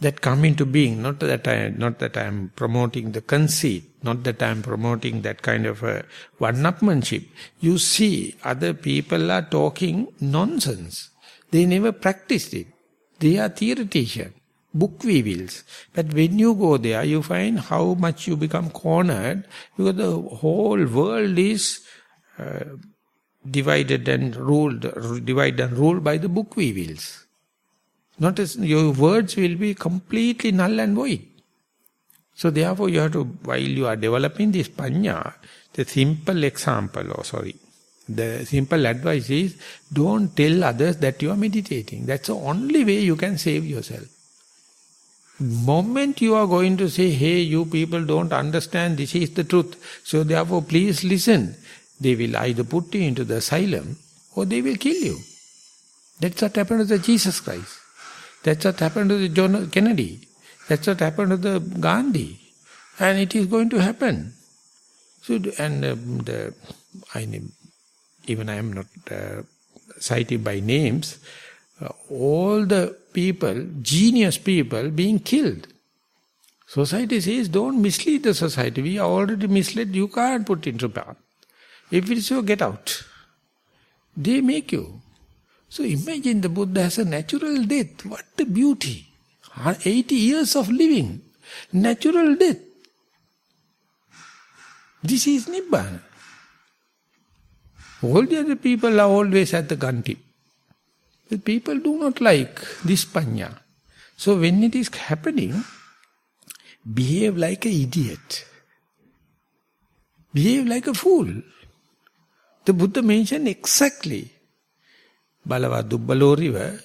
That come into being, not that I am promoting the conceit, not that I am promoting that kind of a one-upmanship. You see, other people are talking nonsense. They never practiced it. They are theoreticians, book weevils. But when you go there, you find how much you become cornered, because the whole world is divided and ruled by the book weevils. Notice your words will be completely null and void. So therefore you have to, while you are developing this panya, the simple advice is, don't tell others that you are meditating. That's the only way you can save yourself. Moment you are going to say, hey, you people don't understand, this is the truth, so therefore please listen, they will either put you into the asylum or they will kill you. That's what happened to the Jesus Christ. That's what happened to the John Kennedy. That's what happened to the Gandhi. And it is going to happen. So, and even I am not cited by names, all the people, genius people being killed. Society says, don't mislead the society. We are already misled, you can't put into path. If it's so, get out. They make you. So imagine the Buddha has a natural death. What a beauty. 80 years of living. Natural death. This is Nibbana. All the other people are always at the gun tip. But people do not like this panya. So when it is happening, behave like an idiot. Behave like a fool. The Buddha mentioned exactly. Balava Dubbalo river,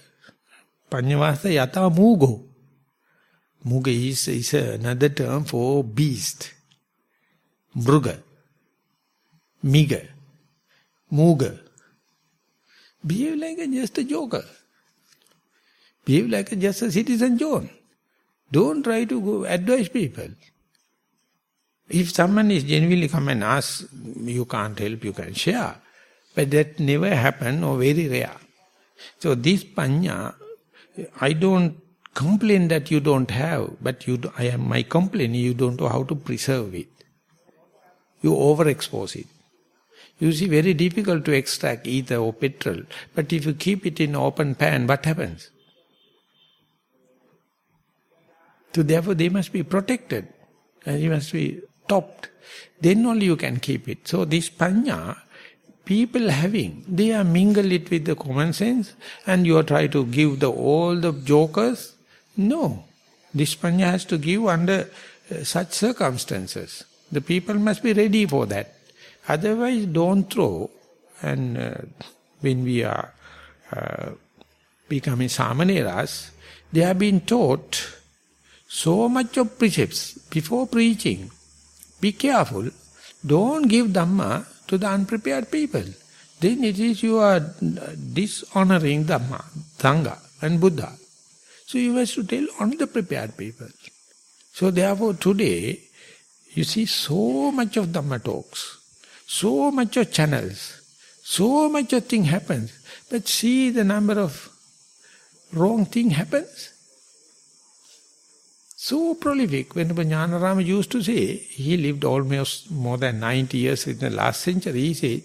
Panyavasa yata mugo. Muga is another term for beast. Mruga. Miga. Muga. Behave like just a joker. Behave like just a citizen John. Don't try to go advise people. If someone is genuinely come and ask, you can't help, you can share. But that never happen or very rare. So this panya, I don't complain that you don't have, but my complaint, you don't know how to preserve it. You overexpose it. You see, very difficult to extract ether or petrol, but if you keep it in open pan, what happens? So therefore they must be protected, and you must be topped. Then only you can keep it. So this panya, people having, they are mingle it with the common sense, and you are trying to give all the jokers. No. This panya has to give under such circumstances. The people must be ready for that. Otherwise, don't throw. And when we are becoming samaneras, they have been taught so much of precepts before preaching. Be careful. Don't give Dhamma to the unprepared people. then it is you are dishonoring Dhamma, Sangha and Buddha. So you have to tell only the prepared people. So therefore today, you see so much of Dhamma talks, so much of channels, so much of thing happens, but see the number of wrong thing happens. So prolific. When Jnanarama used to say, he lived almost more than 90 years in the last century, he said,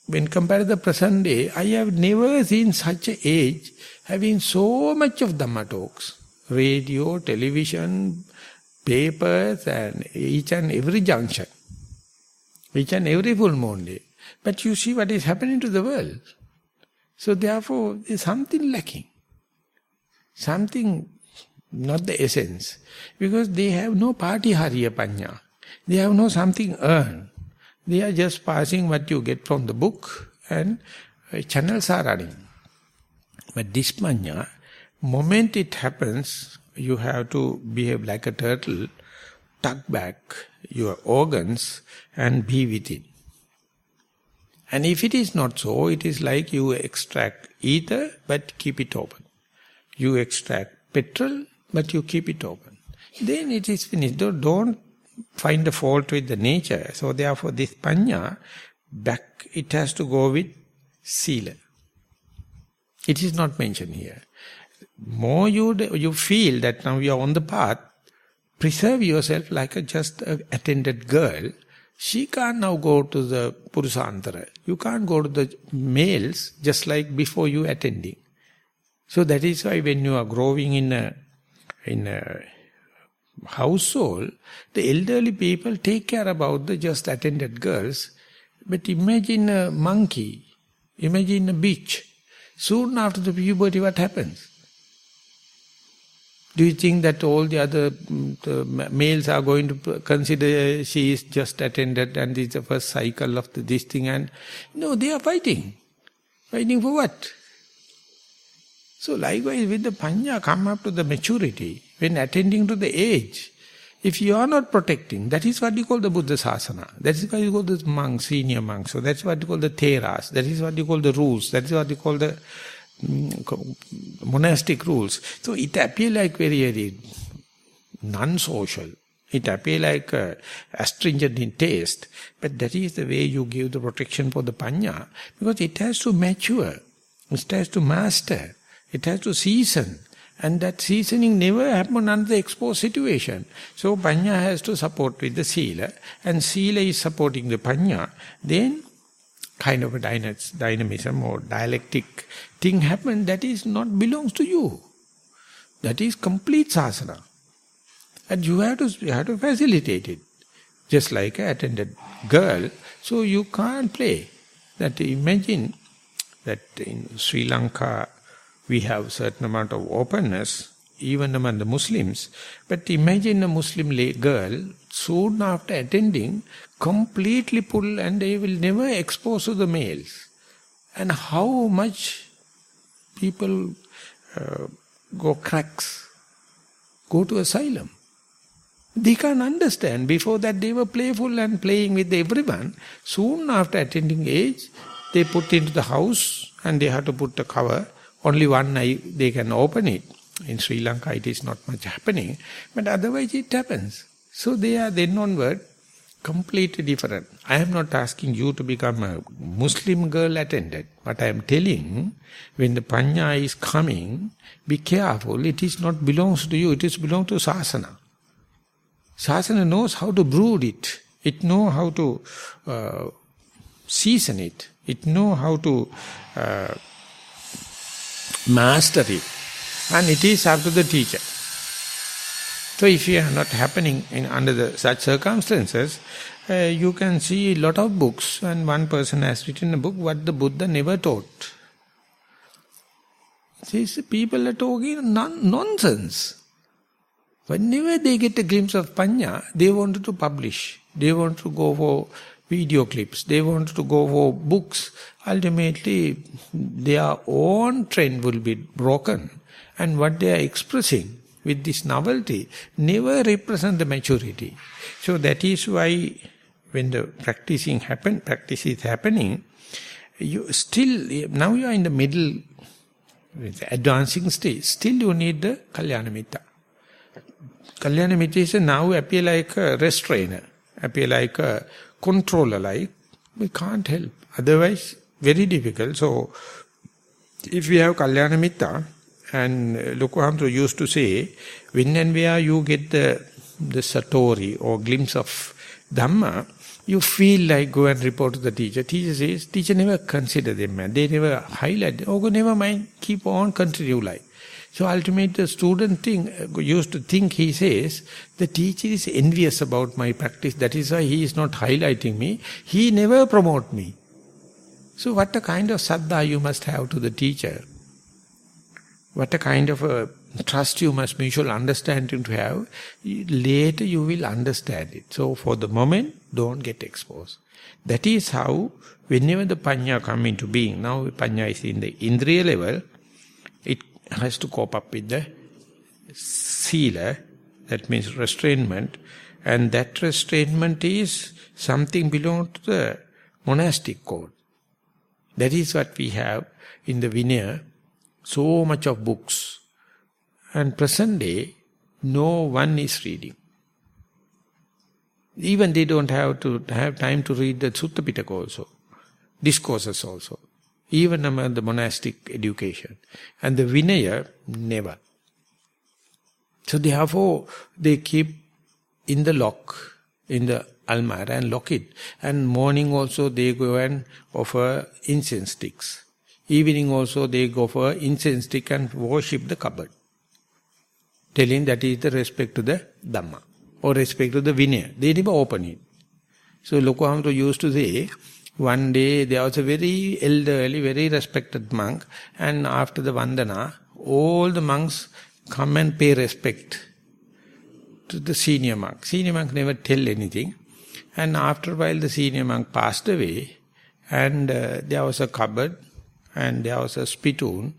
when compared to the present day, I have never seen such an age having so much of Dhamma talks. Radio, television, papers and each and every junction. Each and every full moon day. But you see what is happening to the world. So therefore, there is something lacking. Something, not the essence. Because they have no patihariya panya. They have no something earned. They are just passing what you get from the book and channels are running. But this panya, moment it happens, you have to behave like a turtle, tuck back your organs and be with it. And if it is not so, it is like you extract ether but keep it open. You extract petrol but you keep it open. Then it is finished. Don't find a fault with the nature. So therefore this panya, back it has to go with sila. It is not mentioned here. More you feel that now you are on the path, preserve yourself like just an attended girl. She can't now go to the purusantara. You can't go to the males just like before you attending. So that is why when you are growing in a household, the elderly people take care about the just attended girls. But imagine a monkey, imagine a bitch. Soon after the puberty, what happens? Do you think that all the other males are going to consider she is just attended and this is the first cycle of this thing? And no, they are fighting. Fighting for what? So likewise with the panya, come up to the maturity, when attending to the age, if you are not protecting, that is what you call the Buddha Sasana. That is what you call the monks, senior monks. So that's what you call the Theras. That is what you call the rules. That is what you call the monastic rules. So it appears like very non-social. It appears like astringent in taste. But that is the way you give the protection for the panya. Because it has to mature. It has to master. It has to season. And that seasoning never happens under the exposed situation. So panya has to support with the sila. And sila is supporting the panya. Then kind of a dynamism or dialectic thing happens that is not belongs to you. That is complete sasana. And you have to facilitate it. Just like an attended girl. So you can't play. That imagine that in Sri Lanka we have certain amount of openness, even among the Muslims. But imagine a Muslim girl, soon after attending, completely pull and they will never expose to the males. And how much people go cracks, go to asylum. They can't understand. Before that they were playful and playing with everyone. Soon after attending age, they put into the house and they have to put a cover. Only one eye they can open it. In Sri Lanka it is not much happening, but otherwise it happens. So they are then onward completely different. I am not asking you to become a Muslim girl attendant. But I am telling, when the panya is coming, be careful, it is not belongs to you, it is belong to Sasana. Sasana knows how to brood it. It knows how to season it. It knows how to master it. And it is up to the teacher. So if you are not happening under such circumstances, you can see a lot of books and one person has written a book what the Buddha never taught. These people are talking nonsense. Whenever they get a glimpse of panya, they wanted to publish. They want to go for video clips. They want to go for books. Ultimately, their own trend will be broken. And what they are expressing with this novelty never represent the maturity. So that is why when the practice is happening, now you are in the middle, advancing stage, still you need the Kalyana Mitta. Kalyana Mitta is now appear like a restrainer, appear like a controller, like we can't help. Otherwise, very difficult. So, if we have Kalyana Mitta, and Lokohamsa used to say, when and where you get the satori or glimpse of Dhamma, you feel like go and report to the teacher. Teacher says, teacher never consider them, man. They never highlight. Oh, never mind, keep on, continue like. So ultimately the student used to think, he says, the teacher is envious about my practice. That is why he is not highlighting me. He never promote me. So what a kind of saddha you must have to the teacher. What a kind of a trust you must, mutual understanding to have. Later you will understand it. So for the moment, don't get exposed. That is how, whenever the panya come into being, now panya is in the indriya level, it has to cope up with the sila, that means restrainment, and that restrainment is something belong to the monastic code. That is what we have in the Vinaya, so much of books. And present day, no one is reading. Even they don't have time to read the Sutta Pitaka also, discourses also, even among the monastic education. And the Vinaya, never. So therefore, they keep in the lock, in the almara and lock it. And morning also they go and offer incense sticks. Evening also they go for incense stick and worship the cupboard. Telling that is the respect to the Dhamma or respect to the Vinaya. They never open it. So Lokohamsa used to say, one day there was a very elderly, very respected monk, and after the Vandana, all the monks come and pay respect to the senior monk. Senior monk never tell anything. And after a while the senior monk passed away, and there was a cupboard, and there was a spittoon,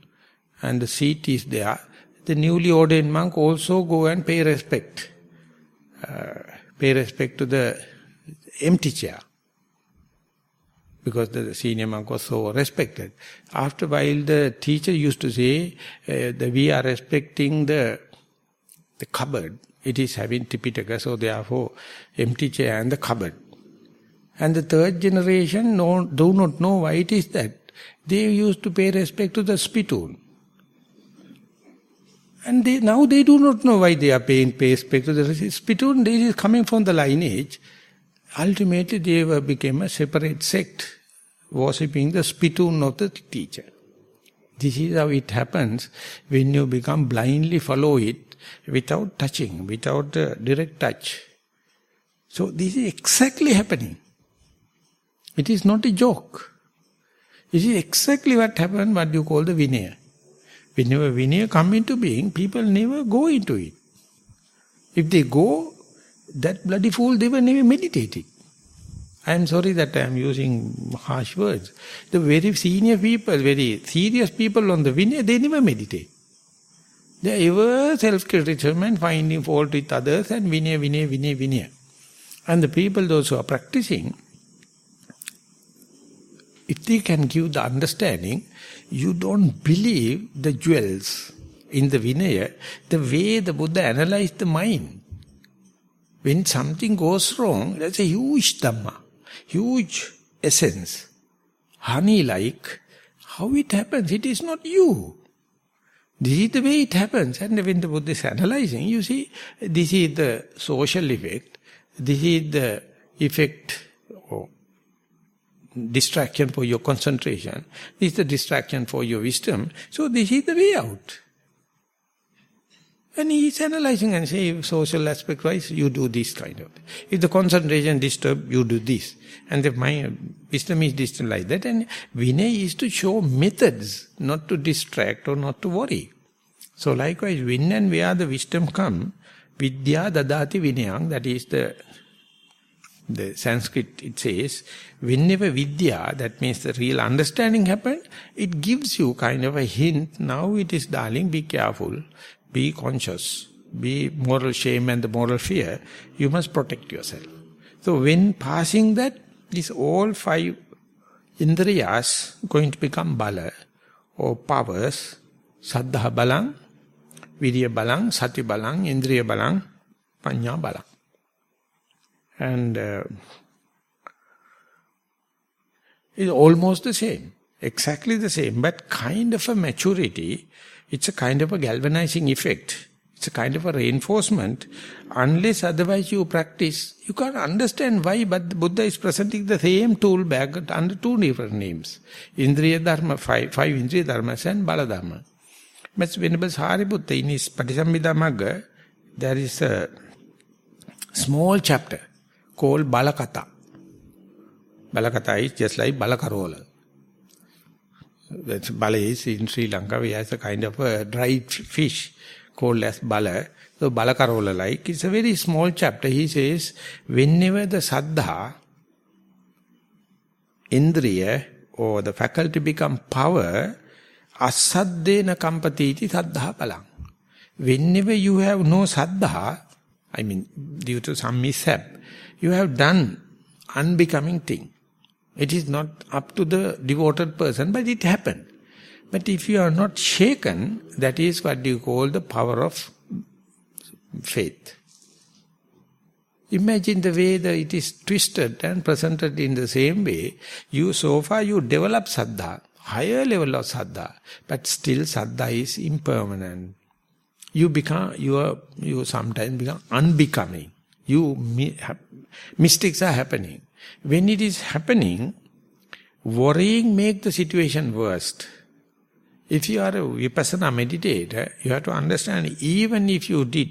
and the seat is there. The newly ordained monk also go and pay respect. Pay respect to the empty chair. Because the senior monk was so respected. After a while the teacher used to say, that we are respecting the cupboard. It is having Tipitaka, so therefore empty chair and the cupboard. And the third generation do not know why it is that. They used to pay respect to the spittoon. And now they do not know why they are paying respect to the spittoon. This is coming from the lineage. Ultimately they became a separate sect, worshipping the spittoon of the teacher. This is how it happens when you become blindly follow it without touching, without direct touch. So this is exactly happening. It is not a joke. It is exactly what happened, what you call the Vinaya. Whenever Vinaya come into being, people never go into it. If they go, that bloody fool, they were never meditating. I am sorry that I am using harsh words. The very senior people, very serious people on the Vinaya, they never meditate. They are ever self-criticism and finding fault with others and Vinaya. And the people, those who are practicing, if they can give the understanding, you don't believe the jewels in the Vinaya, the way the Buddha analyzed the mind. When something goes wrong, that's a huge Dhamma, huge essence, honey-like. How it happens? It is not you. This is the way it happens. And when the Buddha is analyzing, you see, this is the social effect, this is the effect or distraction for your concentration, this is the distraction for your wisdom, so this is the way out. And he is analyzing and saying, social aspect-wise, you do this kind of. If the concentration disturbed, you do this. And if my wisdom is distant like that, and Vinaya is to show methods, not to distract or not to worry. So likewise, when and where the wisdom come, vidya dadati vinayam, that is the Sanskrit, it says, whenever vidya, that means the real understanding happen, it gives you kind of a hint, now it is, darling, be careful, be conscious, be moral shame and the moral fear, you must protect yourself. So when passing that, these all 5 indriyas going to become bala or powers, saddha balang, virya balang, sati balang, indriya balang, panya balang. And it's almost the same, exactly the same, but kind of a maturity. It's a kind of a galvanizing effect. It's a kind of a reinforcement. Unless otherwise you practice, you can't understand why, but the Buddha is presenting the same tool bag under 2 different names. Indriya Dharma, 5 Indriya Dharmas and Bala Dharma. But Venerable Sariputta, in his Patisambhida Magga, there is a small chapter called Balakata. Balakata is just like Balakarola. That's Bala is in Sri Lanka, we have a kind of a dried fish called as Bala. So Balakarola like, it's a very small chapter. He says, whenever the saddha, indriya, or the faculty become power, asaddena kampatiti saddha palang. Whenever you have no saddha, I mean, due to some mishap, you have done unbecoming thing. It is not up to the devoted person, but it happened. But if you are not shaken, that is what you call the power of faith. Imagine the way that it is twisted and presented in the same way. So far you develop saddha, higher level of saddha, but still saddha is impermanent. You sometimes become unbecoming. Mistakes are happening. When it is happening, worrying makes the situation worst. If you are a vipassana meditator, you have to understand, even if you did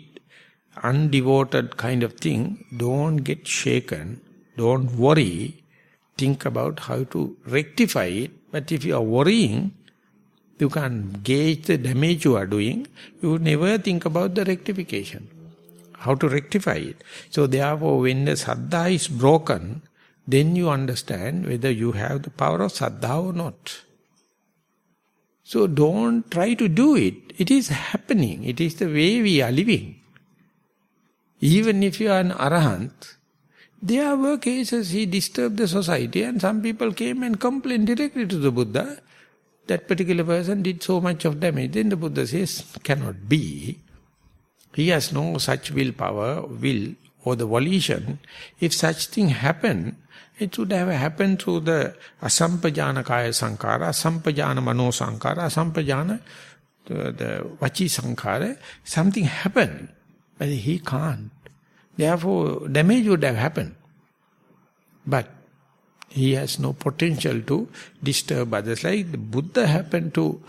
undevoted kind of thing, don't get shaken, don't worry, think about how to rectify it. But if you are worrying, you can gauge the damage you are doing, you never think about the rectification, how to rectify it. So therefore, when the saddha is broken, then you understand whether you have the power of saddha or not. So don't try to do it. It is happening. It is the way we are living. Even if you are an arahant, there were cases he disturbed the society and some people came and complained directly to the Buddha. That particular person did so much of damage. Then the Buddha says, cannot be. He has no such willpower, will or the volition. If such thing happen, it would have happened through the asampajana kaya sankara, asampajana mano sankara, asampajana the vachi sankara. Something happened, but he can't. Therefore, damage would have happened. But he has no potential to disturb others. Like the Buddha happened to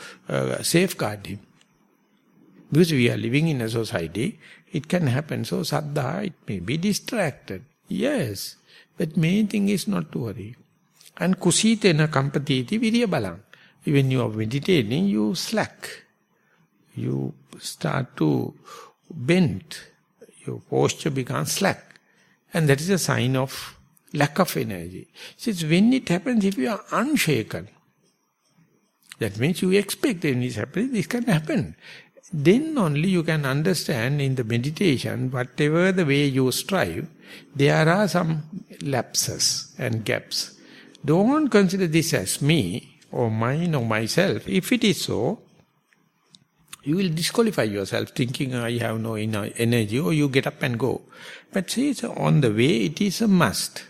safeguard him. Because we are living in a society, it can happen. So saddha, it may be distracted. Yes. But main thing is not to worry. And kusitena kampatiti virya balang. When you are meditating, you slack. You start to bend. Your posture becomes slack. And that is a sign of lack of energy. Since when it happens, if you are unshaken, that means you expect when this happens, this can happen. Then only you can understand in the meditation, whatever the way you strive, there are some lapses and gaps. Don't consider this as me or mine or myself. If it is so, you will disqualify yourself thinking I have no energy, or you get up and go. But see, so on the way it is a must.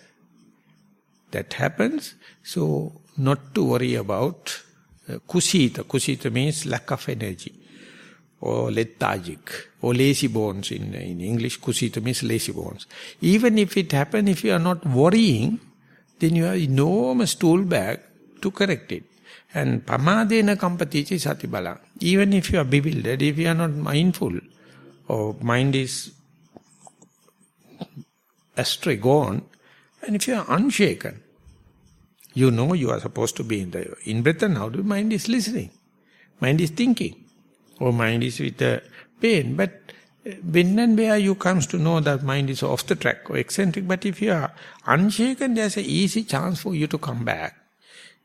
That happens, so not to worry about kusita. Kusita means lack of energy, or lethargic, or lazy bones in English. Kusita means lazy bones. Even if it happens, if you are not worrying, then you have enormous tool bag to correct it. And pamadena kampatici satibala. Even if you are bewildered, if you are not mindful, or mind is astray, gone, and if you are unshaken, you know you are supposed to be in the in-breath and out, mind is listening, mind is thinking, or mind is with the pain. But when and where you comes to know that mind is off the track or eccentric, but if you are unshaken, there's an easy chance for you to come back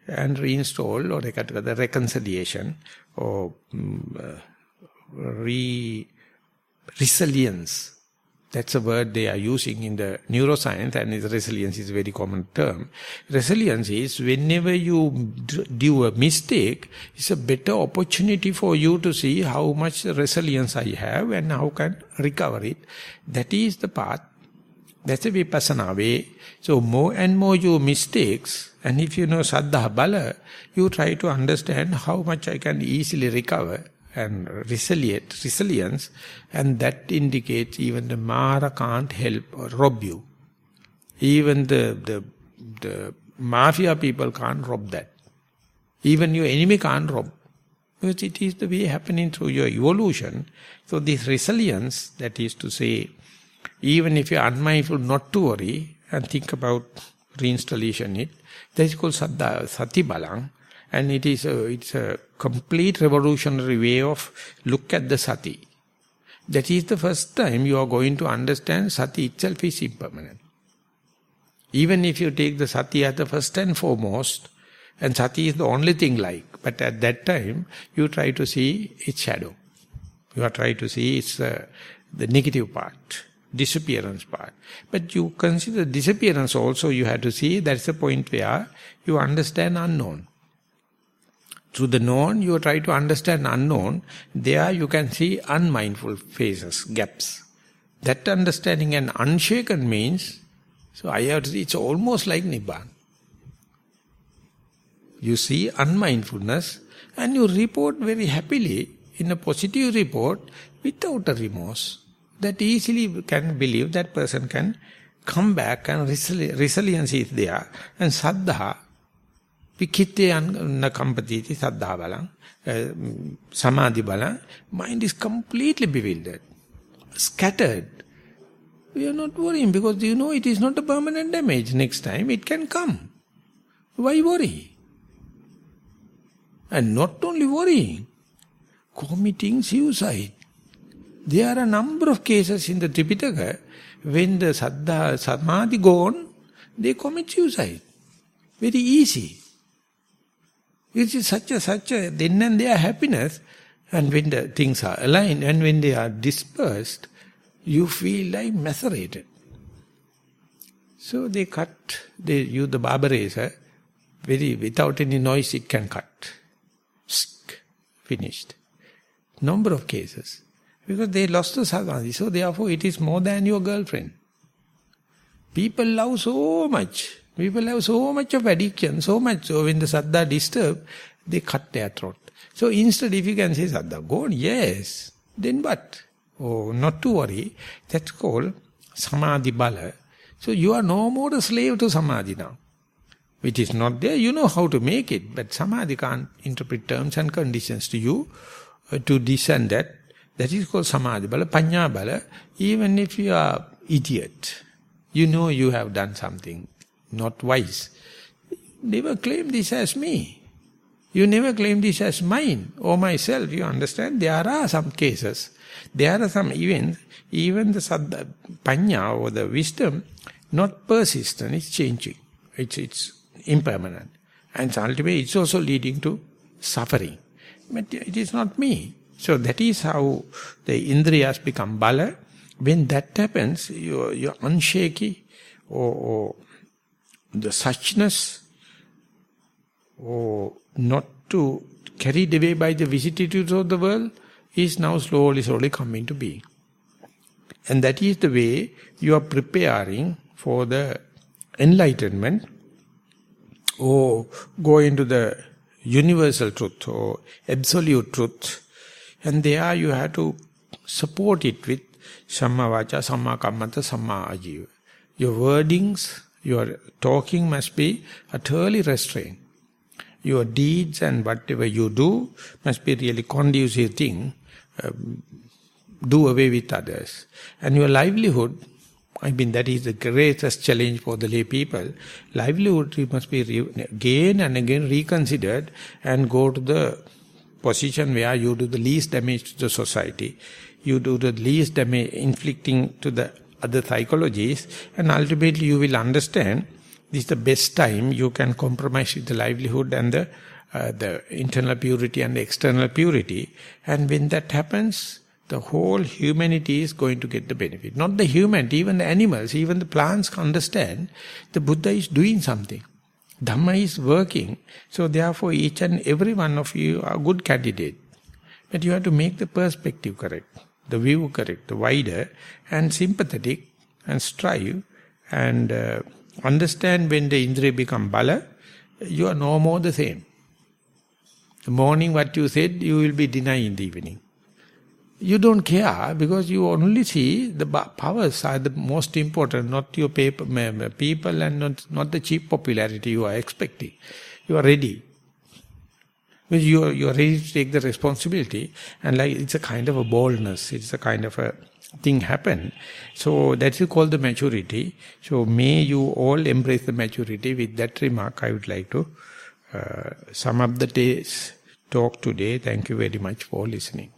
and reinstall, or the reconciliation, or resilience. That's a word they are using in the neuroscience, and resilience is a very common term. Resilience is whenever you do a mistake, it's a better opportunity for you to see how much resilience I have and how can recover it. That is the path. That's a vipassana way. So more and more you mistakes, and if you know saddha bala, you try to understand how much I can easily recover and resilience, and that indicates even the Mara can't help or rob you. Even the mafia people can't rob that. Even your enemy can't rob. Because it is the way happening through your evolution. So this resilience, that is to say, even if you are unmindful not to worry and think about reinstallation it, that is called saddha, sati balang. And it's a complete revolutionary way of look at the sati. That is the first time you are going to understand sati itself is impermanent. Even if you take the sati as the first and foremost, and sati is the only thing like, but at that time you try to see its shadow. You are trying to see its the negative part, disappearance part. But you consider disappearance also, you have to see that's the point where you understand unknown. Through the known, you try to understand unknown. There you can see unmindful phases, gaps. That understanding and unshaken means, so it's almost like Nibbana. You see unmindfulness and you report very happily in a positive report without a remorse. That easily can believe that person can come back and resilience is there. And saddha, Vikitte nakampatiti saddha balang, samadhi balang, mind is completely bewildered, scattered. We are not worrying because you know it is not a permanent damage. Next time it can come. Why worry? And not only worrying, committing suicide. There are a number of cases in the Tripitaka when the saddha, samadhi gone, they commit suicide. Very easy. It is such a then and there happiness, and when the things are aligned and when they are dispersed, you feel like macerated. So they use the barber razor, without any noise it can cut. Finished. Number of cases. Because they lost the samadhi, so therefore it is more than your girlfriend. People love so much. People have so much of addiction, so much. So when the saddha disturbed, they cut their throat. So instead if you can say saddha, gone, yes. Then what? Oh, not to worry. That's called samadhi bala. So you are no more a slave to samadhi now. It is not there, you know how to make it. But samadhi can't interpret terms and conditions to you, to this and that. That is called samadhi bala, panya bala. Even if you are idiot, you know you have done something not wise. Never claim this as me. You never claim this as mine or myself. You understand? There are some cases, there are some events, even the saddha, panya or the wisdom, not persistent, it's changing. It's impermanent. And ultimately it's also leading to suffering. But it is not me. So that is how the indriyas become bala. When that happens, you're unshaky or the suchness, or not to carried away by the vicissitudes of the world, is now slowly coming to being. And that is the way you are preparing for the enlightenment, or go into the universal truth or absolute truth. And there you have to support it with samma vaca, samma kammanta, samma ajiva. Your wordings, your talking must be utterly restrained. Your deeds and whatever you do must be really conducive thing. Do away with others. And your livelihood, I mean that is the greatest challenge for the lay people. Livelihood must be again and again reconsidered and go to the position where you do the least damage to the society. You do the least damage inflicting to the other psychologies, and ultimately you will understand this is the best time you can compromise with the livelihood and the internal purity and the external purity. And when that happens, the whole humanity is going to get the benefit. Not the humanity, even the animals, even the plants understand the Buddha is doing something. Dhamma is working. So therefore each and every one of you are good candidate. But you have to make the perspective correct, the view correct, the wider and sympathetic and strive and understand when the indriya become bala, you are no more the same. The morning what you said, you will be denied in the evening. You don't care because you only see the powers are the most important, not your people and not the cheap popularity you are expecting. You are ready. Because you are ready to take the responsibility, and like it's a kind of a boldness, it's a kind of a thing happen. So that is called the maturity. So may you all embrace the maturity. With that remark, I would like to sum up the day's talk today. Thank you very much for listening.